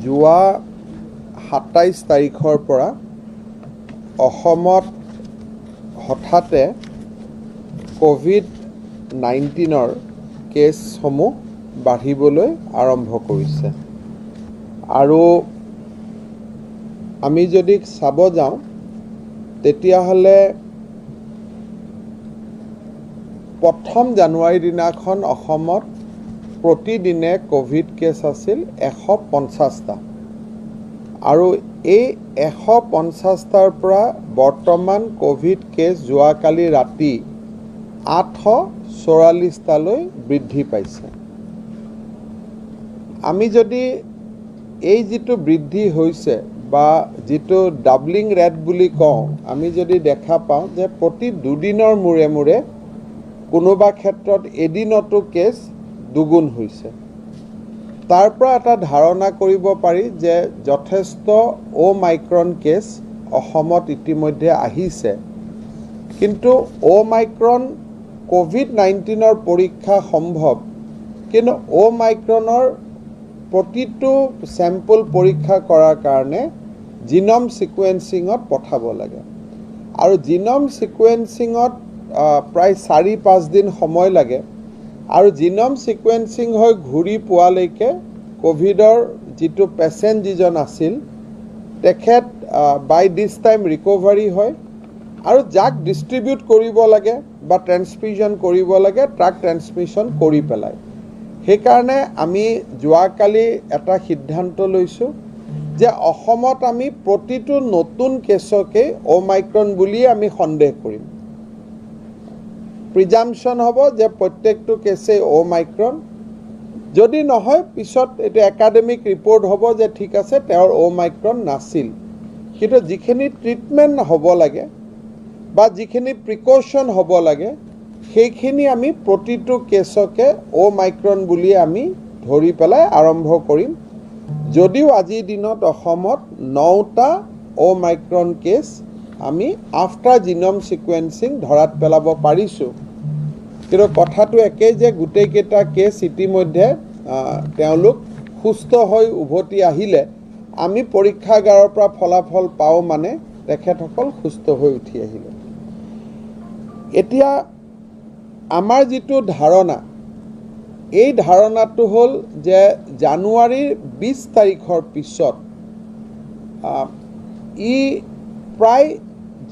যোৱা 27 তাৰিখৰ পৰা অসমত হঠাতে কোভিড-19ৰ কেছসমূহ বাঢ়িবলৈ আৰম্ভ কৰিছে আৰু আমি যদি চাব যাওঁ তেতিয়াহ'লে প্ৰথম জানুৱাৰী দিনাখন অসমত প্ৰতিদিনে কোভিড কেছ আছিল 150টা আৰু এই 150টাৰ পৰা বৰ্তমান কোভিড কেছ যোৱাকালি ৰাতি 844টালৈ বৃদ্ধি পাইছে। আমি যদি এই যিটো বৃদ্ধি হৈছে বা যিটো ডাবলিং ৰেট বুলি কওঁ, আমি যদি দেখা পাওঁ যে প্ৰতি দুদিনৰ মূৰে মূৰে কোনোবা ক্ষেত্ৰত এদিনতো কেছ দুগুণ হৈছে। তাৰ পৰা এটা ধাৰণা কৰিব পাৰি যে যথেষ্ট অ'মাইক্ৰন কেছ অসমত ইতিমধ্যে আহিছে, কিন্তু অ'মাইক্ৰন কোভিড-19ৰ পৰীক্ষা সম্ভৱ, কিন্তু অ'মাইক্ৰনৰ প্ৰতিটো চেম্পল পৰীক্ষা কৰাৰ কাৰণে জিনম ছিকুৱেন্সিঙত পঠাব লাগে আৰু জিনম ছিকুৱেন্সিঙত প্ৰায় 4-5 দিন সময় লাগে আৰু জিনম ছিকুৱেন্সিং হৈ ঘূৰি পোৱালৈকে কোভিডৰ যিটো পেচেণ্ট যিজন আছিল তেখেত বাই দিছ টাইম ৰিকভাৰী হয় আৰু যাক ডিষ্ট্ৰিবিউট কৰিব লাগে বা ট্ৰেন্সমিশ্যন কৰিব লাগে তাক ট্ৰেন্সমিশ্যন কৰি পেলায়। সেইকাৰণে আমি যোৱাকালি এটা সিদ্ধান্ত লৈছোঁ যে অসমত আমি প্ৰতিটো নতুন কেছকে অ'মাইক্ৰন বুলিয়ে আমি সন্দেহ কৰিম। প্ৰিজাম্পশ্যন হ'ব যে প্ৰত্যেকটো কেছে অ'মাইক্ৰন, যদি নহয় পিছত এইটো একাডেমিক ৰিপৰ্ট হ'ব যে ঠিক আছে তেওঁৰ অ'মাইক্ৰন নাছিল, কিন্তু যিখিনি ট্ৰিটমেণ্ট হ'ব লাগে বা যিখিনি প্ৰিকশ্যন হ'ব লাগে সেইখিনি আমি প্ৰতিটো কেছকে অ'মাইক্ৰন বুলিয়ে আমি ধৰি পেলাই আৰম্ভ কৰিম। যদিও আজিৰ দিনত অসমত 9টা অ'মাইক্ৰন কেছ আমি আফটাৰ জিনম ছিকুৱেন্সিং ধৰাত পেলাব পাৰিছোঁ, কিন্তু কথাটো একেই যে গোটেইকেইটা কেছ ইতিমধ্যে তেওঁলোক সুস্থ হৈ উভতি আহিলে আমি পৰীক্ষাগাৰৰ পৰা ফলাফল পাওঁ মানে তেখেতসকল সুস্থ হৈ উঠি আহিলে। এতিয়া আমাৰ যিটো ধাৰণা, এই ধাৰণাটো হ'ল যে জানুৱাৰীৰ 20 তাৰিখৰ পিছত ই প্ৰায়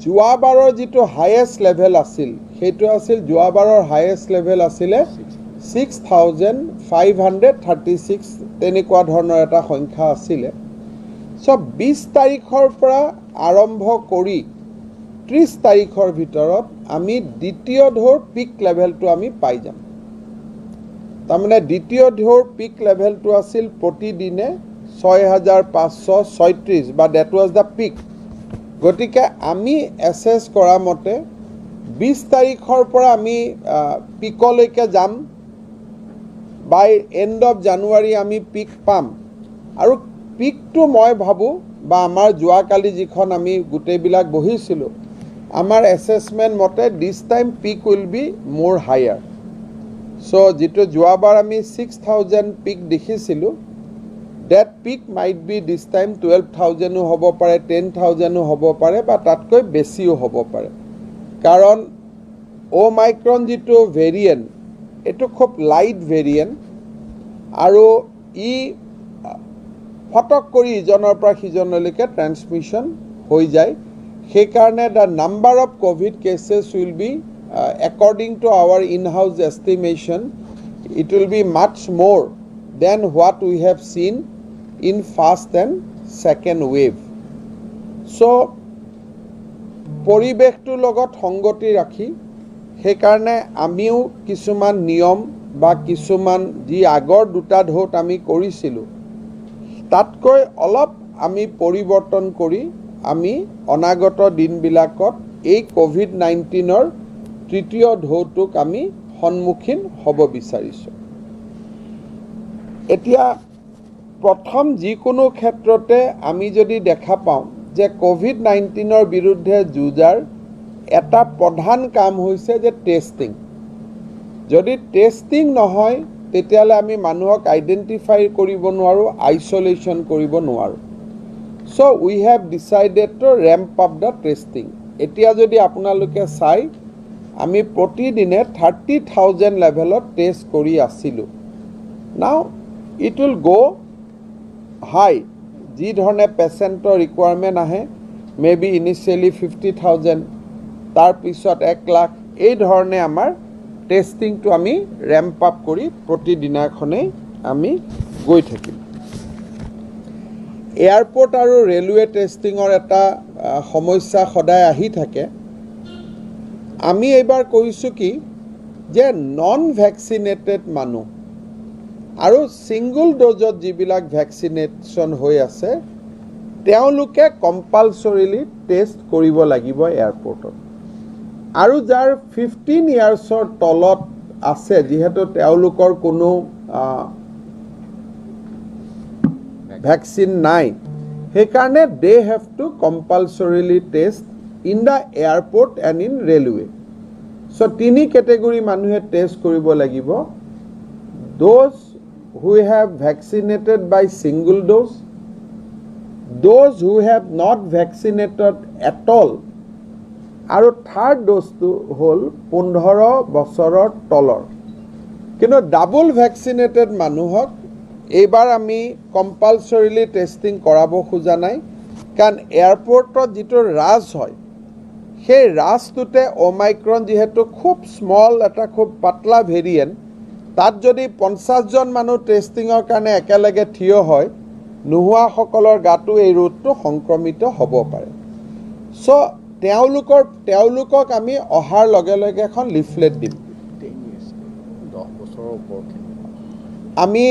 যোৱাবাৰৰ যিটো হায়েষ্ট লেভেল আছিল সেইটো আছিল, যোৱাবাৰৰ হায়েষ্ট লেভেল আছিলে 6536 তেনেকুৱা ধৰণৰ এটা সংখ্যা আছিলে। চ' 20 তাৰিখৰ পৰা আৰম্ভ কৰি 30 তাৰিখৰ ভিতৰত আমি দ্বিতীয় ঢৌৰ পিক লেভেলটো আমি পাই যাম। তাৰমানে দ্বিতীয় ঢৌৰ পিক লেভেলটো আছিল প্ৰতিদিনে 6536 বা ডেট ৱাজ দ্য পিক। গতিকে আমি এছেছ কৰা মতে 20 তাৰিখৰ পৰা আমি পিকলৈকে যাম, বাই এণ্ড অফ জানুৱাৰী আমি পিক পাম আৰু পিকটো মই ভাবোঁ বা আমাৰ যোৱাকালি যিখন আমি গোটেইবিলাক বহিছিলোঁ আমাৰ এছেছমেণ্ট মতে this time peak will be more higher. So' যিটো যোৱাবাৰ আমি 6000 পিক দেখিছিলোঁ, that peak might be this time 12,000ও হ'ব পাৰে, 10,000ও হ'ব পাৰে বা তাতকৈ বেছিও হ'ব পাৰে, কাৰণ অ'মাইক্ৰন যিটো ভেৰিয়েণ্ট এইটো খুব লাইট ভেৰিয়েণ্ট আৰু ই ফটক কৰি ইজনৰ পৰা সিজনলৈকে ট্ৰেন্সমিশ্যন হৈ যায়। সেইকাৰণে the number of Covid cases will be according to our in-house estimation, it will be much more than what we have seen in first and second wave. So, পৰিৱেশটোৰ লগত সংগতি ৰাখি সেইকাৰণে আমিও কিছুমান নিয়ম বা কিছুমান যি আগৰ দুটা ঢৌত আমি কৰিছিলোঁ তাতকৈ অলপ আমি পৰিৱৰ্তন কৰি আমি অনাগত দিনবিলাকত এই কোভিড-19ৰ তৃতীয় ঢৌটোক আমি সন্মুখীন হ'ব বিচাৰিছোঁ। এতিয়া প্ৰথম যিকোনো ক্ষেত্ৰতে আমি যদি দেখা পাওঁ যে কোভিড-19ৰ বিৰুদ্ধে যুঁজাৰ এটা প্ৰধান কাম হৈছে যে টেষ্টিং। যদি টেষ্টিং নহয় তেতিয়াহ'লে আমি মানুহক আইডেণ্টিফাই কৰিব নোৱাৰোঁ, আইচলেশ্যন কৰিব নোৱাৰোঁ। So' we have decided to ramp up the testing. এতিয়া যদি আপোনালোকে চাই, আমি প্ৰতিদিনে 30,000 লেভেলত টেষ্ট কৰি আছিলোঁ। নাও ইট উইল গ' হাই, যি ধৰণে পেচেণ্টৰ ৰিকুৱাৰমেণ্ট আহে, মে বি ইনিচিয়েলি 50,000, তাৰপিছত 1 লাখ, এই ধৰণে আমাৰ টেষ্টিংটো আমি ৰেম্প আপ কৰি প্ৰতিদিনাখনেই আমি গৈ থাকিম। এয়াৰপৰ্ট আৰু ৰেলৱে টেষ্টিঙৰ এটা সমস্যা সদায় আহি থাকে। আমি এইবাৰ কৈছোঁ কি যে নন ভেকচিনেটেড মানুহ আৰু ছিংগল ড'জত যিবিলাক ভেকচিনেশ্যন হৈ আছে তেওঁলোকে কম্পালচৰিলি টেষ্ট কৰিব লাগিব এয়াৰপৰ্টত। আৰু যাৰ 15 ইয়াৰ্ছৰ তলত আছে, যিহেতু তেওঁলোকৰ কোনো ভেকচিন নাই, সেইকাৰণে they have to compulsorily test in the airport and in railway. So' 3 category মানুহে টেষ্ট কৰিব লাগিব। Those who have vaccinated by single dose, those who have not vaccinated at all, আৰু থাৰ্ড ড'জটো হ'ল 15 বছৰৰ তলৰ। কিন্তু ডাবল ভেকচিনেটেড মানুহক এইবাৰ আমি কম্পালচৰিলি টেষ্টিং কৰাব খোজা নাই, কাৰণ এয়াৰপৰ্টত যিটো ৰাছ হয় সেই ৰাছটোতে অমাইক্ৰন যিহেতু খুব স্মল, এটা খুব পাতলা ভেৰিয়েণ্ট, তাত যদি 50জন মানুহ টেষ্টিঙৰ কাৰণে একেলগে থিয় হয়, নোহোৱাসকলৰ গাতো এই ৰোগটো সংক্ৰমিত হ'ব পাৰে। চ' তেওঁলোকক আমি অহাৰ লগে লগে এখন লিফলেট দিম। আমি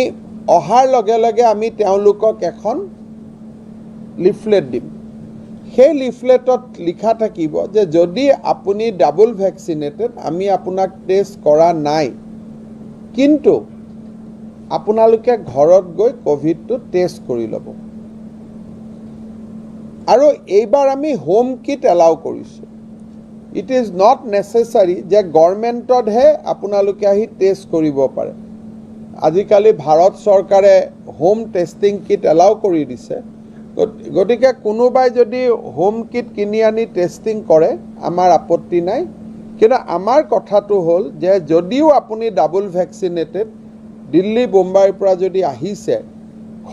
অহাৰ লগে লগে আমি তেওঁলোকক এখন লিফলেট দিম। সেই লিফলেটত লিখা থাকিব যে যদি আপুনি ডাবল ভেকচিনেটেড, আমি আপোনাক টেষ্ট কৰা নাই, কিন্তু আপোনালোকে ঘৰত গৈ ক'ভিডটো টেষ্ট কৰি ল'ব। আৰু এইবাৰ আমি হোম কিট এলাউ কৰিছোঁ। ইট ইজ নট নেচেচাৰী যে গভৰ্ণমেণ্টতহে আপোনালোকে আহি টেষ্ট কৰিব পাৰে। আজিকালি ভাৰত চৰকাৰে হোম টেষ্টিং কিট এলাউ কৰি দিছে। গতিকে কোনোবাই যদি হোম কিট কিনি আনি টেষ্টিং কৰে, আমাৰ আপত্তি নাই। কিন্তু আমাৰ কথাটো হ'ল যে যদিও আপুনি ডাবল ভেকচিনেটেড, দিল্লী বোম্বাইৰ পৰা যদি আহিছে,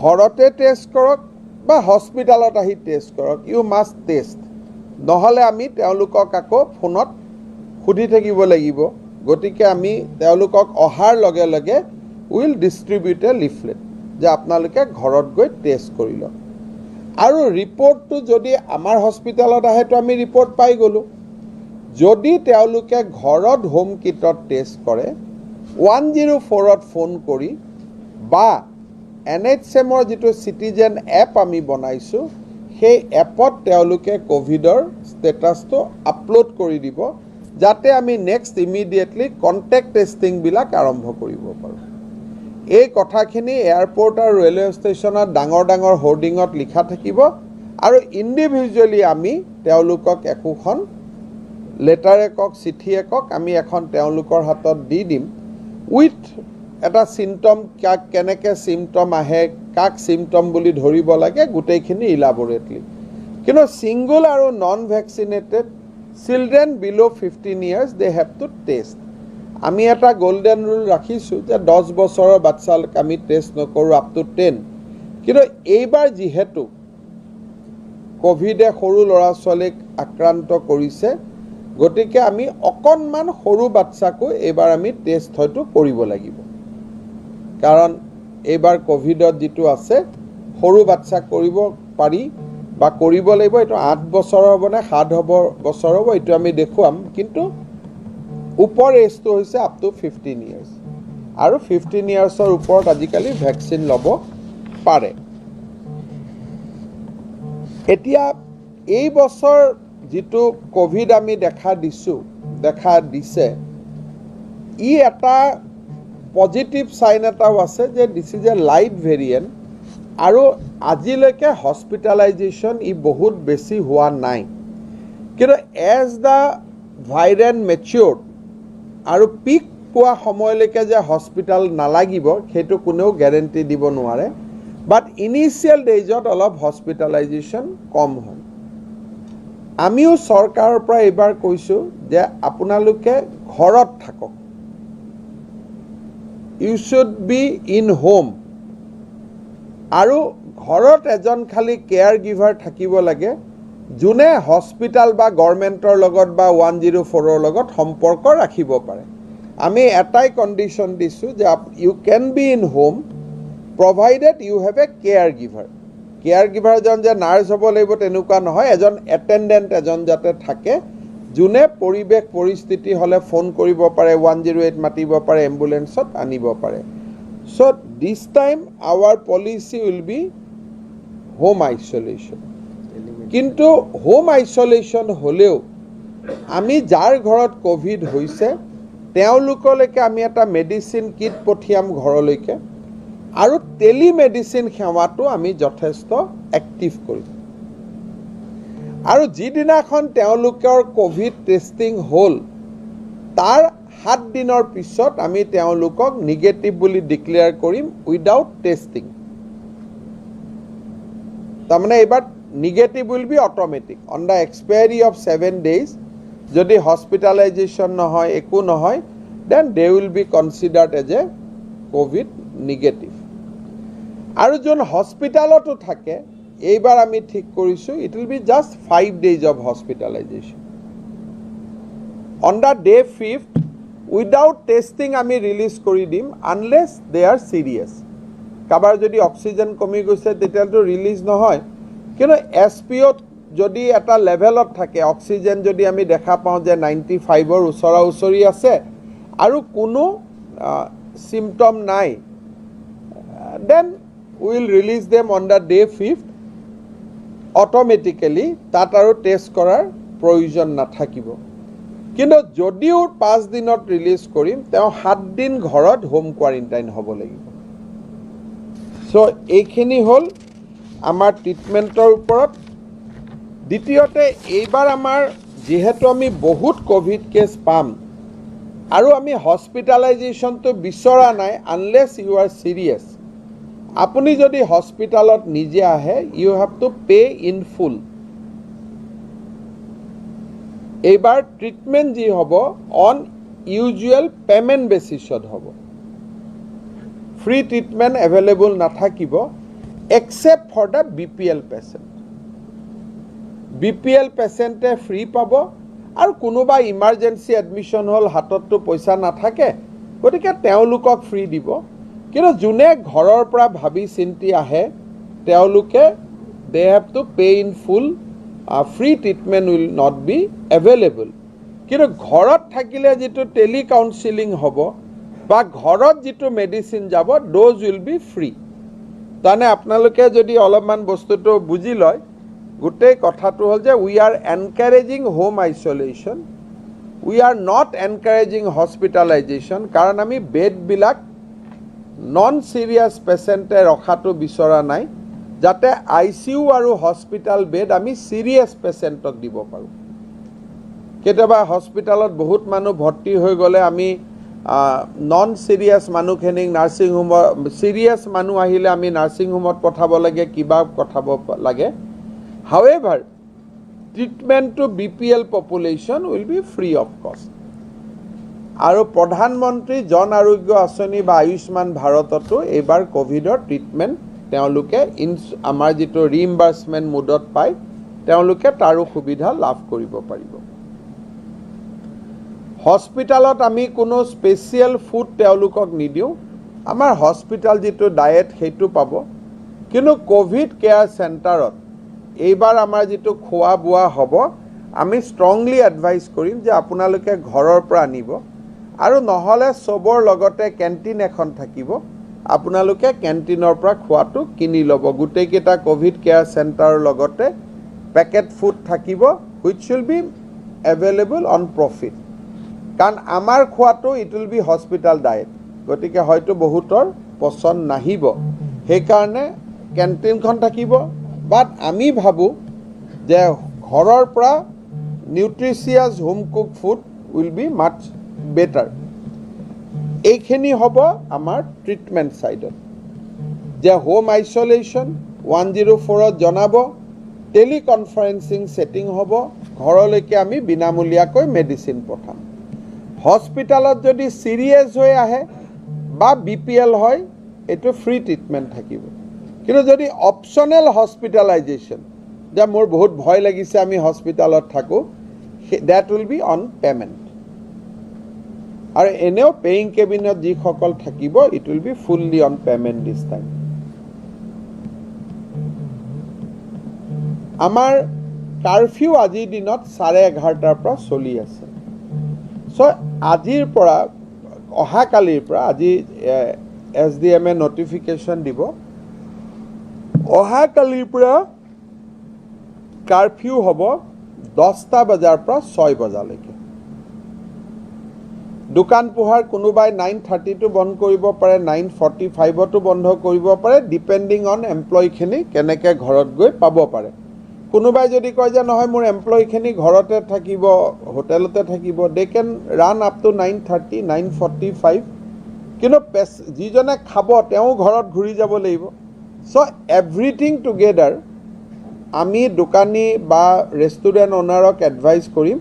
ঘৰতে টেষ্ট কৰক বা হস্পিটেলত আহি টেষ্ট কৰক, ইউ মাষ্ট টেষ্ট। নহ'লে আমি তেওঁলোকক আকৌ ফোনত সুধি থাকিব লাগিব। গতিকে আমি তেওঁলোকক অহাৰ লগে লগে উইল ডিষ্ট্ৰিবিউট এ লিফলেট যে আপোনালোকে ঘৰত গৈ টেষ্ট কৰি লওক। আৰু ৰিপৰ্টটো যদি আমাৰ হস্পিটেলত আহেতো আমি ৰিপৰ্ট পাই গ'লোঁ। যদি তেওঁলোকে ঘৰত হোম কিটত টেষ্ট কৰে, 104ত ফোন কৰি বা NHM-ৰ যিটো চিটিজেন এপ আমি বনাইছোঁ, সেই এপত তেওঁলোকে ক'ভিডৰ ষ্টেটাছটো আপলোড কৰি দিব, যাতে আমি নেক্সট ইমিডিয়েটলি কণ্টেক্ট টেষ্টিংবিলাক আৰম্ভ কৰিব পাৰোঁ। এই কথাখিনি এয়াৰপৰ্ট আৰু ৰেলৱে ষ্টেচনত ডাঙৰ ডাঙৰ হোৰ্ডিঙত লিখা থাকিব, আৰু ইণ্ডিভিজুৱেলি আমি তেওঁলোকক একোখন লেটাৰ একক, চিঠি একক আমি এখন তেওঁলোকৰ হাতত দি দিম, উইথ এটা চিমটম, কাক কেনেকৈ চিমটম আহে, কাক চিমটম বুলি ধৰিব লাগে, গোটেইখিনি ইলাবৰেটলি। কিন্তু ছিংগল আৰু non vaccinated children bill' 15 years De have two test. আমি এটা গল্ডেন ৰুল ৰাখিছোঁ যে 10 বছৰৰ বাচ্চাক আমি টেষ্ট নকৰোঁ, আপ টু 10। কিন্তু এইবাৰ যিহেতু ক'ভিডে সৰু ল'ৰা ছোৱালীক আক্ৰান্ত কৰিছে, গতিকে আমি অকণমান সৰু বাচ্চাকো এইবাৰ আমি টেষ্ট হয়তো কৰিব লাগিব। কাৰণ এইবাৰ ক'ভিডত যিটো আছে, সৰু বাচ্চাক কৰিব পাৰি বা কৰিব লাগিব। এইটো 8 বছৰ হ'ব নে 7 বছৰ হ'ব, এইটো আমি দেখুৱাম। কিন্তু ওপৰ এজটো হৈছে আপ টু 15 years, আৰু 15 yearsৰ ওপৰত আজিকালি ভেকচিন ল'ব পাৰে। এতিয়া এই বছৰ যিটো ক'ভিড আমি দেখা দিছে, ই এটা পজিটিভ চাইন এটাও আছে যে this is a light variant, আৰু আজিলৈকে হস্পিটেলাইজেশ্যন ই বহুত বেছি হোৱা নাই। কিন্তু এজ দ্য ভাইৰেণ্ট মেচিয়ৰ্ড আৰু পিক পোৱা সময়লৈকে যে হস্পিটাল নালাগিব সেইটো কোনেও গ্যাৰেণ্টি দিব নোৱাৰে বাট ইনিশিয়াল ডেজত অলপ হস্পিটালাইজেশ্যন কম হয় আমিও চৰকাৰৰ পৰা এবাৰ কৈছো যে আপোনালোকে ঘৰত থাকক you should be in home আৰু ঘৰত এজন খালি কেয়াৰ গিভাৰ থাকিব লাগে যোনে হস্পিটাল বা গভৰ্ণমেণ্টৰ লগত বা 104ৰ লগত সম্পৰ্ক ৰাখিব পাৰে আমি এটাই কণ্ডিশ্যন দিছো যে you can be in home provided you have a care giver জন যে নাৰ্ছ হ'ব লাগিব তেনেকুৱা নহয় এজন এটেণ্ডেণ্ট এজন যাতে থাকে যোনে পৰিৱেশ পৰিস্থিতি হ'লে ফোন কৰিব পাৰে 108 মাতিব পাৰে এম্বুলেন্সত আনিব পাৰে so this time our policy will be home isolation কিন্তু হোম আইসোলেশন হলেও আমি যাৰ ঘৰত কোভিড হৈছে তেওঁলোকলৈকে আমি এটা মেডিসিন কিট পঠিয়াম ঘৰলৈকে আৰু টেলিমেডিসিন সেৱাটো আমি যথেষ্ট এক্টিভ কৰিম আৰু যিদিনাখন তেওঁলোকৰ কোভিড টেষ্টিং হল তাৰ 7 দিনৰ পিছত আমি তেওঁলোকক নিগেটিভ বুলি ডিক্লেয়াৰ কৰিম উইদাউট টেষ্টিং তাৰমানে এবাৰ negative will be automatic on the expiry of 7 days যদি hospitalization নহয় একো নহয় then they will be considered as a covid negative আৰু যোন হস্পিটালতো থাকে এইবাৰ আমি ঠিক কৰিছো it will be just 5 days of hospitalization on the day 5th without testing আমি ৰিলিজ কৰি দিম unless they are serious কাবাৰ যদি অক্সিজেন কমি গৈছে তেতিয়াতো ৰিলিজ নহয় কিন্তু এসপিও যদি এটা লেভেলত থাকে অক্সিজেন যদি আমি দেখা পাওঁ যে 95 ৰ ওচৰা ওচৰি আছে আৰু কোনো সিম্পটম নাই then we will release them on the day 5th automatically তাত আৰু টেষ্ট কৰাৰ প্ৰয়োজন নাথাকিব কিন্তু যদিও 5 দিনত ৰিলিজ কৰিম তেওঁ 7 দিন ঘৰত হোম কোৱাৰেণ্টাইন হ'ব লাগিব সো এইখিনি হল আমাৰ ট্ৰিটমেন্টৰ ওপৰত দ্বিতীয়তে এইবাৰ আমাৰ যেহেতু আমি বহুত কোভিড কেছ পাম আৰু আমি হস্পিটালাইজেশ্যনটো বিচৰা নাই আনলেছ ইউ আৰ সিৰিয়াস আপুনি যদি হস্পিটালত নিজে আহে you have to pay in full এইবাৰ ট্ৰিটমেন্ট যি হ'ব অন ইউজুৱেল পেমেন্ট বেচিছত হ'ব ফ্ৰী ট্ৰিটমেন্ট এভেইলেবল নাথাকিব except for the BPL patient. BPL patient free pabo আৰু কোনোবা ইমাৰ্জেন্সি এডমিশন হল হাততটো পইচা নাথাকে গতিকে তেওঁলোকক ফ্ৰী দিব কিন্তু যোনে ঘৰৰ পৰা ভাবি চিন্তি আহে তেওঁলোকে they have to pay in full free treatment will not be available কিন্তু ঘৰত থাকিলে যেটো টেলি কাউন্সেলিং হ'ব বা ঘৰত যেটো মেডিসিন যাব those will be free তানে আপোনালোকে যদি অলপমান বস্তুটো বুজি লয় গুটেই কথাটো হল যে we are encouraging home isolation we are not encouraging hospitalization কাৰণ আমি বেড বিলাক নন সিৰিয়াস পেশেন্টে ৰখাটো বিচৰা নাই যাতে আইসিইউ আৰু হস্পিটাল বেড আমি সিৰিয়াস পেশেন্টক দিব পাৰো কেতিয়াবা হস্পিটালত বহুত মানুহ ভৰ্তি হৈ গলে আমি নন সিরিয়াস মানুহখিনিক নার্সিং হোম সিরিয়াস মানুহ আহিলে আমি নার্সিং হোমত পঠাব লাগে কিবা পঠাব লাগে however treatment to BPL population will be free of cost আৰু প্ৰধানমন্ত্ৰী জন আৰোগ্য আঁচনি বা আয়ুষ্মান ভাৰততো এবাৰ কোভিডৰ ট্ৰিটমেন্ট তেওঁলোকে আমাৰ যেটো ৰিইম্বাৰ্সমেন্ট মোডত পায় তেওঁলোকে তাৰো সুবিধা লাভ কৰিব পাৰিব হস্পিটালত আমি কোনো স্পেশাল ফুড তেওঁলোকক নিদিও আমাৰ হস্পিটাল যেটো ডায়েট হেতু পাব কিন্তু কোভিড কেয়াৰ সেন্টাৰত এইবাৰ আমাৰ যেটো খোৱা বুৱা হ'ব আমি স্ট্ৰংলি এডভাইস কৰিম যে আপোনালোকে ঘৰৰ পৰা আনিব আৰু নহলে সবৰ লগতে ক্যান্টিন এখন থাকিব আপোনালোকে ক্যান্টিনৰ পৰা খোৱাটো কিনি লব গুটেই কেটা কোভিড কেয়াৰ সেন্টাৰৰ লগতে পেকেট ফুড থাকিব which will be available on profit কাৰণ আমাৰ খোৱাটো it will be hospital diet গতিকে হয়তো বহুতৰ পছন্দ নাহিব সেই কাৰণে ক্যান্টিনখন থাকিব বাট আমি ভাবো যে ঘৰৰ পৰা nutritious home cook food will be much better এইখিনি হ'ব আমাৰ ট্ৰিটমেণ্ট ছাইডত যে হোম আইচলেশ্যন 104ত জনাব টেলিকনফাৰেন্সিং ছেটিং হ'ব ঘৰলৈকে আমি বিনামূলীয়াকৈ মেডিচিন পঠাম হস্পিটেলত যদি সিৰিয়াছ হৈ আহে বা BPL হয় এইটো ফ্ৰী ট্ৰিটমেণ্ট থাকিব কিন্তু যদি অপচনেল হস্পিটেলাইজেশ্যন যে মোৰ বহুত ভয় লাগিছে আমি হস্পিটেলত থাকোঁ that will be on payment আৰু এনেও পেইং কেবিনত যিসকল থাকিব it will B fully on payment this time আমাৰ কাৰফিউ আজিৰ দিনত 11:30 পৰা চলি আছে চ' আজিৰ পৰা অহাকালিৰ পৰা আজি SDM নটিফিকেশ্যন দিব অহাকালিৰ পৰা কাৰফিউ হ'ব 10টা বজাৰ পৰা 6 বজালৈকে দোকান পোহাৰ কোনোবাই 9:30 বন্ধ কৰিব পাৰে 9:45 বন্ধ কৰিব পাৰে ডিপেণ্ডিং অন এমপ্লয়ীখিনি কেনেকৈ ঘৰত গৈ পাব পাৰে কোনোবাই যদি কয় যে নহয় মোৰ এমপ্লয়ীখিনি ঘৰতে থাকিব হোটেলতে থাকিব দে কেন ৰান আপ টু 9:30 9:45 কিন্তু যিজনে খাব তেওঁ ঘৰত ঘূৰি যাব লাগিব চ' এভৰিথিং টুগেডাৰ আমি দোকানী বা ৰেষ্টুৰেণ্ট অনাৰক এডভাইচ কৰিম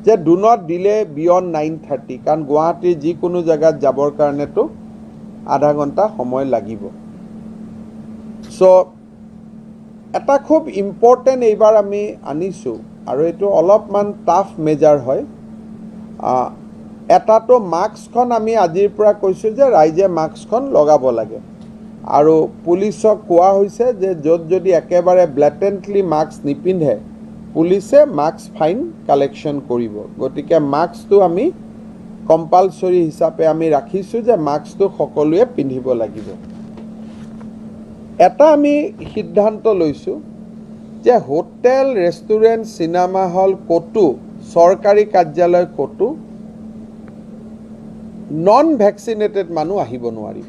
যে ডু নট ডিলে বিয়ণ্ড 9:30 কাৰণ গুৱাহাটীৰ যিকোনো জেগাত যাবৰ কাৰণেতো আধা ঘণ্টা সময় লাগিব চ' এটা খুব ইম্পৰ্টেণ্ট এইবাৰ আমি আনিছোঁ আৰু এইটো অলপমান টাফ মেজাৰ হয় এটাতো মাস্কখন আমি আজিৰ পৰা কৈছোঁ যে ৰাইজে মাস্কখন লগাব লাগে আৰু পুলিচক কোৱা হৈছে যে য'ত যদি একেবাৰে ব্লেটেণ্টলি মাস্ক নিপিন্ধে পুলিচে মাস্ক ফাইন কালেকশ্যন কৰিব গতিকে মাস্কটো আমি কম্পালচৰি হিচাপে আমি ৰাখিছোঁ যে মাস্কটো সকলোৱে পিন্ধিব লাগিব এটা আমি সিদ্ধান্ত লৈছোঁ যে হোটেল ৰেষ্টুৰেণ্ট চিনেমা হল ক'তো চৰকাৰী কাৰ্যালয় ক'তো নন ভেকচিনেটেড মানুহ আহিব নোৱাৰিব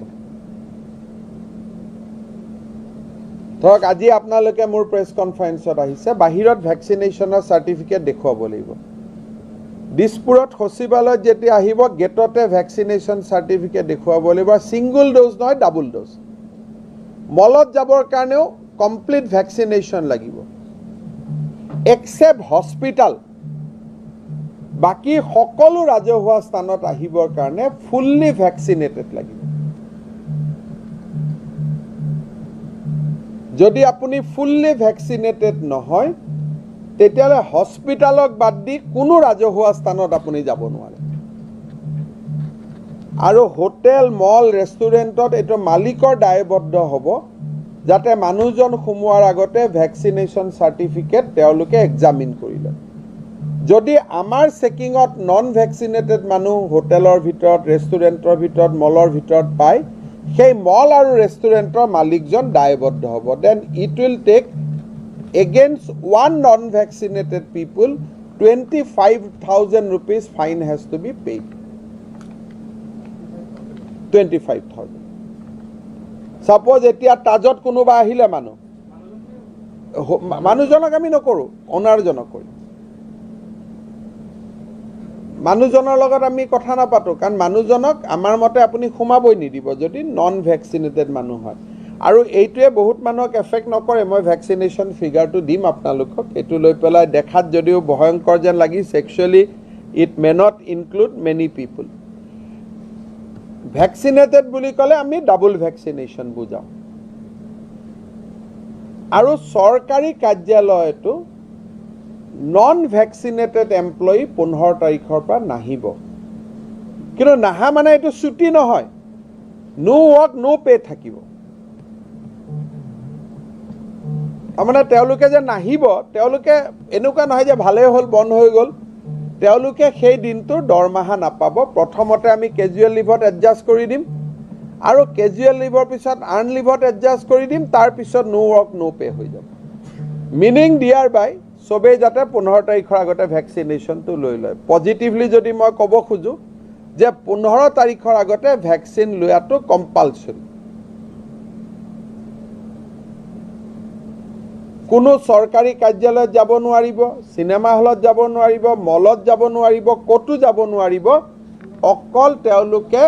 ধৰক আজি আপোনালোকে মোৰ প্ৰেছ কনফাৰেন্সত আহিছে বাহিৰত ভেকচিনেশ্যনৰ চাৰ্টিফিকেট দেখুৱাব লাগিব দিছপুৰত সচিবালয়ত যেতিয়া আহিব গেটতে ভেকচিনেশ্যন চাৰ্টিফিকেট দেখুৱাব লাগিব ছিংগল ড'জ নহয় ডাবল ড'জ মলত যাবৰ কাৰণেও কমপ্লিট ভেকচিনেশ্যন লাগিব এক্সেপ্ট হস্পিটাল বাকী সকলো ৰাজহুৱা স্থানত আহিবৰ কাৰণে ফুল্লি ভেকচিনেটেড লাগিব যদি আপুনি ফুল্লি ভেকচিনেটেড নহয় তেতিয়াহ'লে হস্পিটালক বাদ দি কোনো ৰাজহুৱা স্থানত আপুনি যাব নোৱাৰে আৰু হোটেল মল ৰেষ্টুৰেণ্টত এইটো মালিকৰ দায়বদ্ধ হ'ব যাতে মানুহজন সোমোৱাৰ আগতে ভেকচিনেশ্যন চাৰ্টিফিকেট তেওঁলোকে এক্সামিন কৰি লয় যদি আমাৰ চেকিঙত নন ভেকচিনেটেড মানুহ হোটেলৰ ভিতৰত ৰেষ্টুৰেণ্টৰ ভিতৰত মলৰ ভিতৰত পায় সেই মল আৰু ৰেষ্টুৰেণ্টৰ মালিকজন দায়বদ্ধ হ'ব then it will take against one non vaccinated people 25,000 rupees fine has to be paid 25,000 suppose এতিয়া তাজত কোনোবা আহিলে মানুহজনক আমি নকৰোঁ অনাৰজনক কৰিম মানুহজনৰ লগত আমি কথা নাপাতো কাৰণ মানুহজনক আমাৰ মতে আপুনি সোমাবই নিদিব যদি নন ভেকচিনেটেড মানুহ হয় আৰু এইটোৱে বহুত মানুহক এফেক্ট নকৰে মই ভেকচিনেশ্যন ফিগাৰটো দিম আপোনালোকক এইটো লৈ পেলাই দেখাত যদিও ভয়ংকৰ যেন লাগিছে actually it may not include many people vaccinated বুলি ক'লে আমি ডাবল ভেকচিনেশ্যন বুজাওঁ আৰু চৰকাৰী কাৰ্যালয়তো নন ভেকচিনেটেড এমপ্লয়ী 15 তাৰিখৰ পৰা নাহিব কিন্তু নাহা মানে এইটো ছুটি নহয় নো ৱৰ্ক নো পে থাকিব তাৰমানে তেওঁলোকে যে নাহিব তেওঁলোকে এনেকুৱা নহয় যে ভালেই হ'ল বন্ধ হৈ গ'ল তেওঁলোকে সেই দিনটোৰ দৰমহা নাপাব প্ৰথমতে আমি কেজুৱেল লিভত এডজাষ্ট কৰি দিম আৰু কেজুৱেল লিভৰ পিছত আৰ্ণ লিভত এডজাষ্ট কৰি দিম তাৰপিছত নো ৱৰ্ক নো পে হৈ যাব মিনিং দিয়াৰ বাই সবেই যাতে 15 তাৰিখৰ আগতে ভেকচিনেশ্যনটো লৈ লয় পজিটিভলি যদি মই ক'ব খোজোঁ যে 15 তাৰিখৰ আগতে ভেকচিন লোৱাটো কম্পালচৰি কোনো চৰকাৰী কাৰ্যালয়ত যাব নোৱাৰিব চিনেমা হলত যাব নোৱাৰিব মলত যাব নোৱাৰিব ক'তো যাব নোৱাৰিব অকল তেওঁলোকে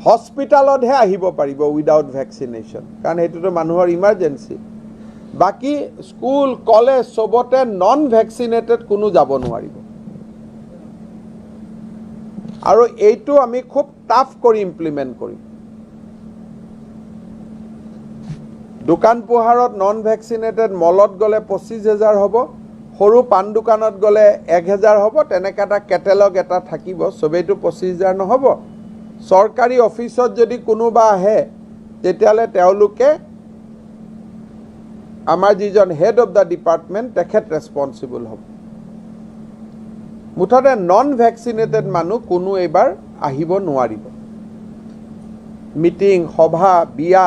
হস্পিটালতহে আহিব পাৰিব উইদাউট ভেকচিনেশ্যন, কাৰণ সেইটোতো মানুহৰ ইমাৰ্জেঞ্চি। বাকী স্কুল কলেজ চবতে নন ভেকচিনেটেড কোনো যাব নোৱাৰিব। আৰু এইটো আমি খুব টাফ কৰি ইমপ্লিমেণ্ট কৰিম। দোকান পোহাৰত নন ভেকচিনেটেড মলত গ'লে 25,000 হ'ব, সৰু পাণ দোকানত গ'লে 1,000 হ'ব। তেনেকৈ এটা কেটেলগ এটা থাকিব, চবেইটো 25,000 নহ'ব। চৰকাৰী অফিচত যদি কোনোবা আহে তেতিয়াহ'লে তেওঁলোকে আমাৰ যিজন হেড অফ দ্য ডিপাৰ্টমেণ্ট তেখেত ৰেছপনচিবল হ'ব। মুঠতে নন ভেকচিনেটেড মানুহ কোনো এইবাৰ আহিব নোৱাৰিব। মিটিং সভা বিয়া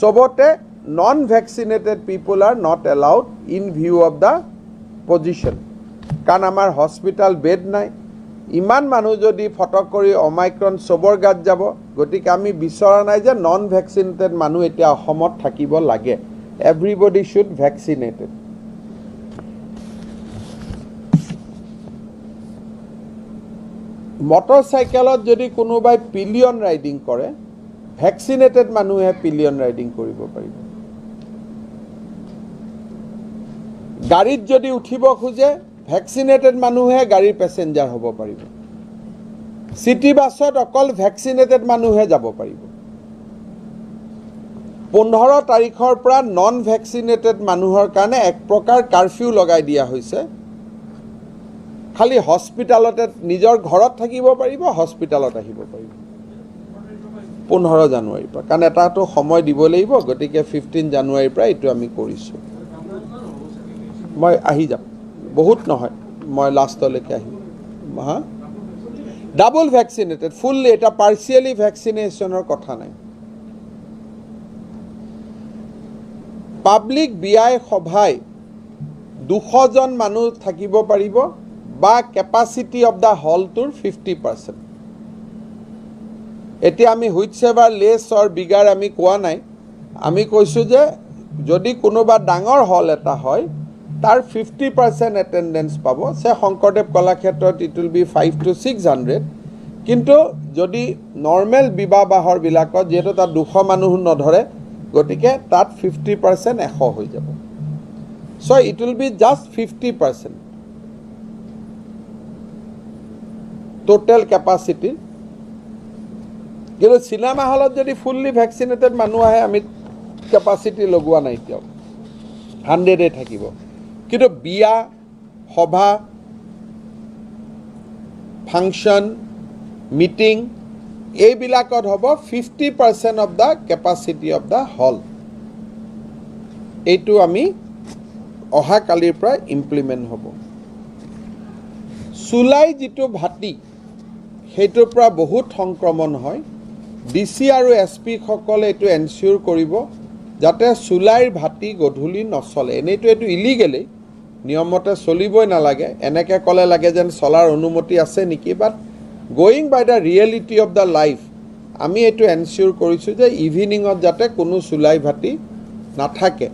চবতে non vaccinated people are not allowed in view of the position, কাৰণ আমাৰ হস্পিটেল বেড নাই। ইমান মানুহ যদি ফটক কৰি অমাইক্ৰন চবৰ গাত যাব, গতিকে আমি বিচৰা নাই যে নন ভেকচিনেটেড মানুহ এতিয়া অসমত থাকিব লাগে। Everybody should vaccinated. মটৰ চাইকেলত যদি কোনোবাই পিলিয়ন ৰাইডিং কৰে, ভেকচিনেটেড মানুহে পিলিয়ন ৰাইডিং কৰিব পাৰিব। গাড়ীত যদি উঠিব খোজে, ভেকচিনেটেড মানুহে গাড়ীৰ পেছেঞ্জাৰ হ'ব পাৰিব। চিটি বাছত অকল ভেকচিনেটেড মানুহে যাব পাৰিব। 15 তাৰিখৰ পৰা নন ভেকচিনেটেড মানুহৰ কাৰণে এক প্ৰকাৰ কাৰফিউ লগাই দিয়া হৈছে। খালি হস্পিটালতে নিজৰ ঘৰত থাকিব পাৰিব, হস্পিটালত আহিব পাৰিব 15 জানুৱাৰীৰ পৰা, কাৰণ এটাতো সময় দিব লাগিব। গতিকে 15 জানুৱাৰীৰ পৰা এইটো আমি কৰিছোঁ। মই আহি যাম, বহুত নহয়, মই লাষ্টলৈকে আহিম। হা, ডাবল ভেকচিনেটেড ফুললি, এটা পাৰ্চিয়েলি ভেকচিনেশ্যনৰ কথা নাই। পাব্লিক বিয়াই সভাই 200 জন মানুহ থাকিব পাৰিব বা কেপাচিটি অফ দ্য হলটোৰ 50%। এতিয়া আমি whichever less or bigger আমি কোৱা নাই। আমি কৈছোঁ যে যদি কোনোবা ডাঙৰ হল এটা হয়, তাৰ 50% এটেণ্ডেঞ্চ পাব। সে শংকৰদেৱ কলাক্ষেত্ৰত ইট উইল বি 500 to 600। কিন্তু যদি নৰ্মেল বিবাহ বাহৰবিলাকত যিহেতু তাত 200 মানুহ নধৰে, গতিকে তাত 50% 100 হৈ যাব। So' it will be just 50% total capacity. কিন্তু চিনেমা হলত যদি ফুল্লি ভেকচিনেটেড মানুহ আহে, আমি কেপাচিটি লগোৱা নাই এতিয়াও, 100 থাকিব। কিন্তু বিয়া সভা ফাংচন মিটিং এইবিলাকত হ'ব 50% of the capacity of the hall. এইটো আমি অহাকালিৰ পৰা ইমপ্লিমেণ্ট হ'ব। চুলাই যিটো ভাটি, সেইটোৰ পৰা বহুত সংক্ৰমণ হয়। DC আৰু SP সকলে এইটো এনচিয়ৰ কৰিব যাতে চুলাইৰ ভাটি গধূলি নচলে। এনেইতো এইটো ইলিগেলি, নিয়মতে চলিবই নালাগে। এনেকৈ ক'লে লাগে যেন চলাৰ অনুমতি আছে নেকি, but going by the reality of the life আমি এইটো এনচিয়ৰ কৰিছোঁ যে ইভিনিঙত যাতে কোনো চুলাই ভাটি নাথাকে।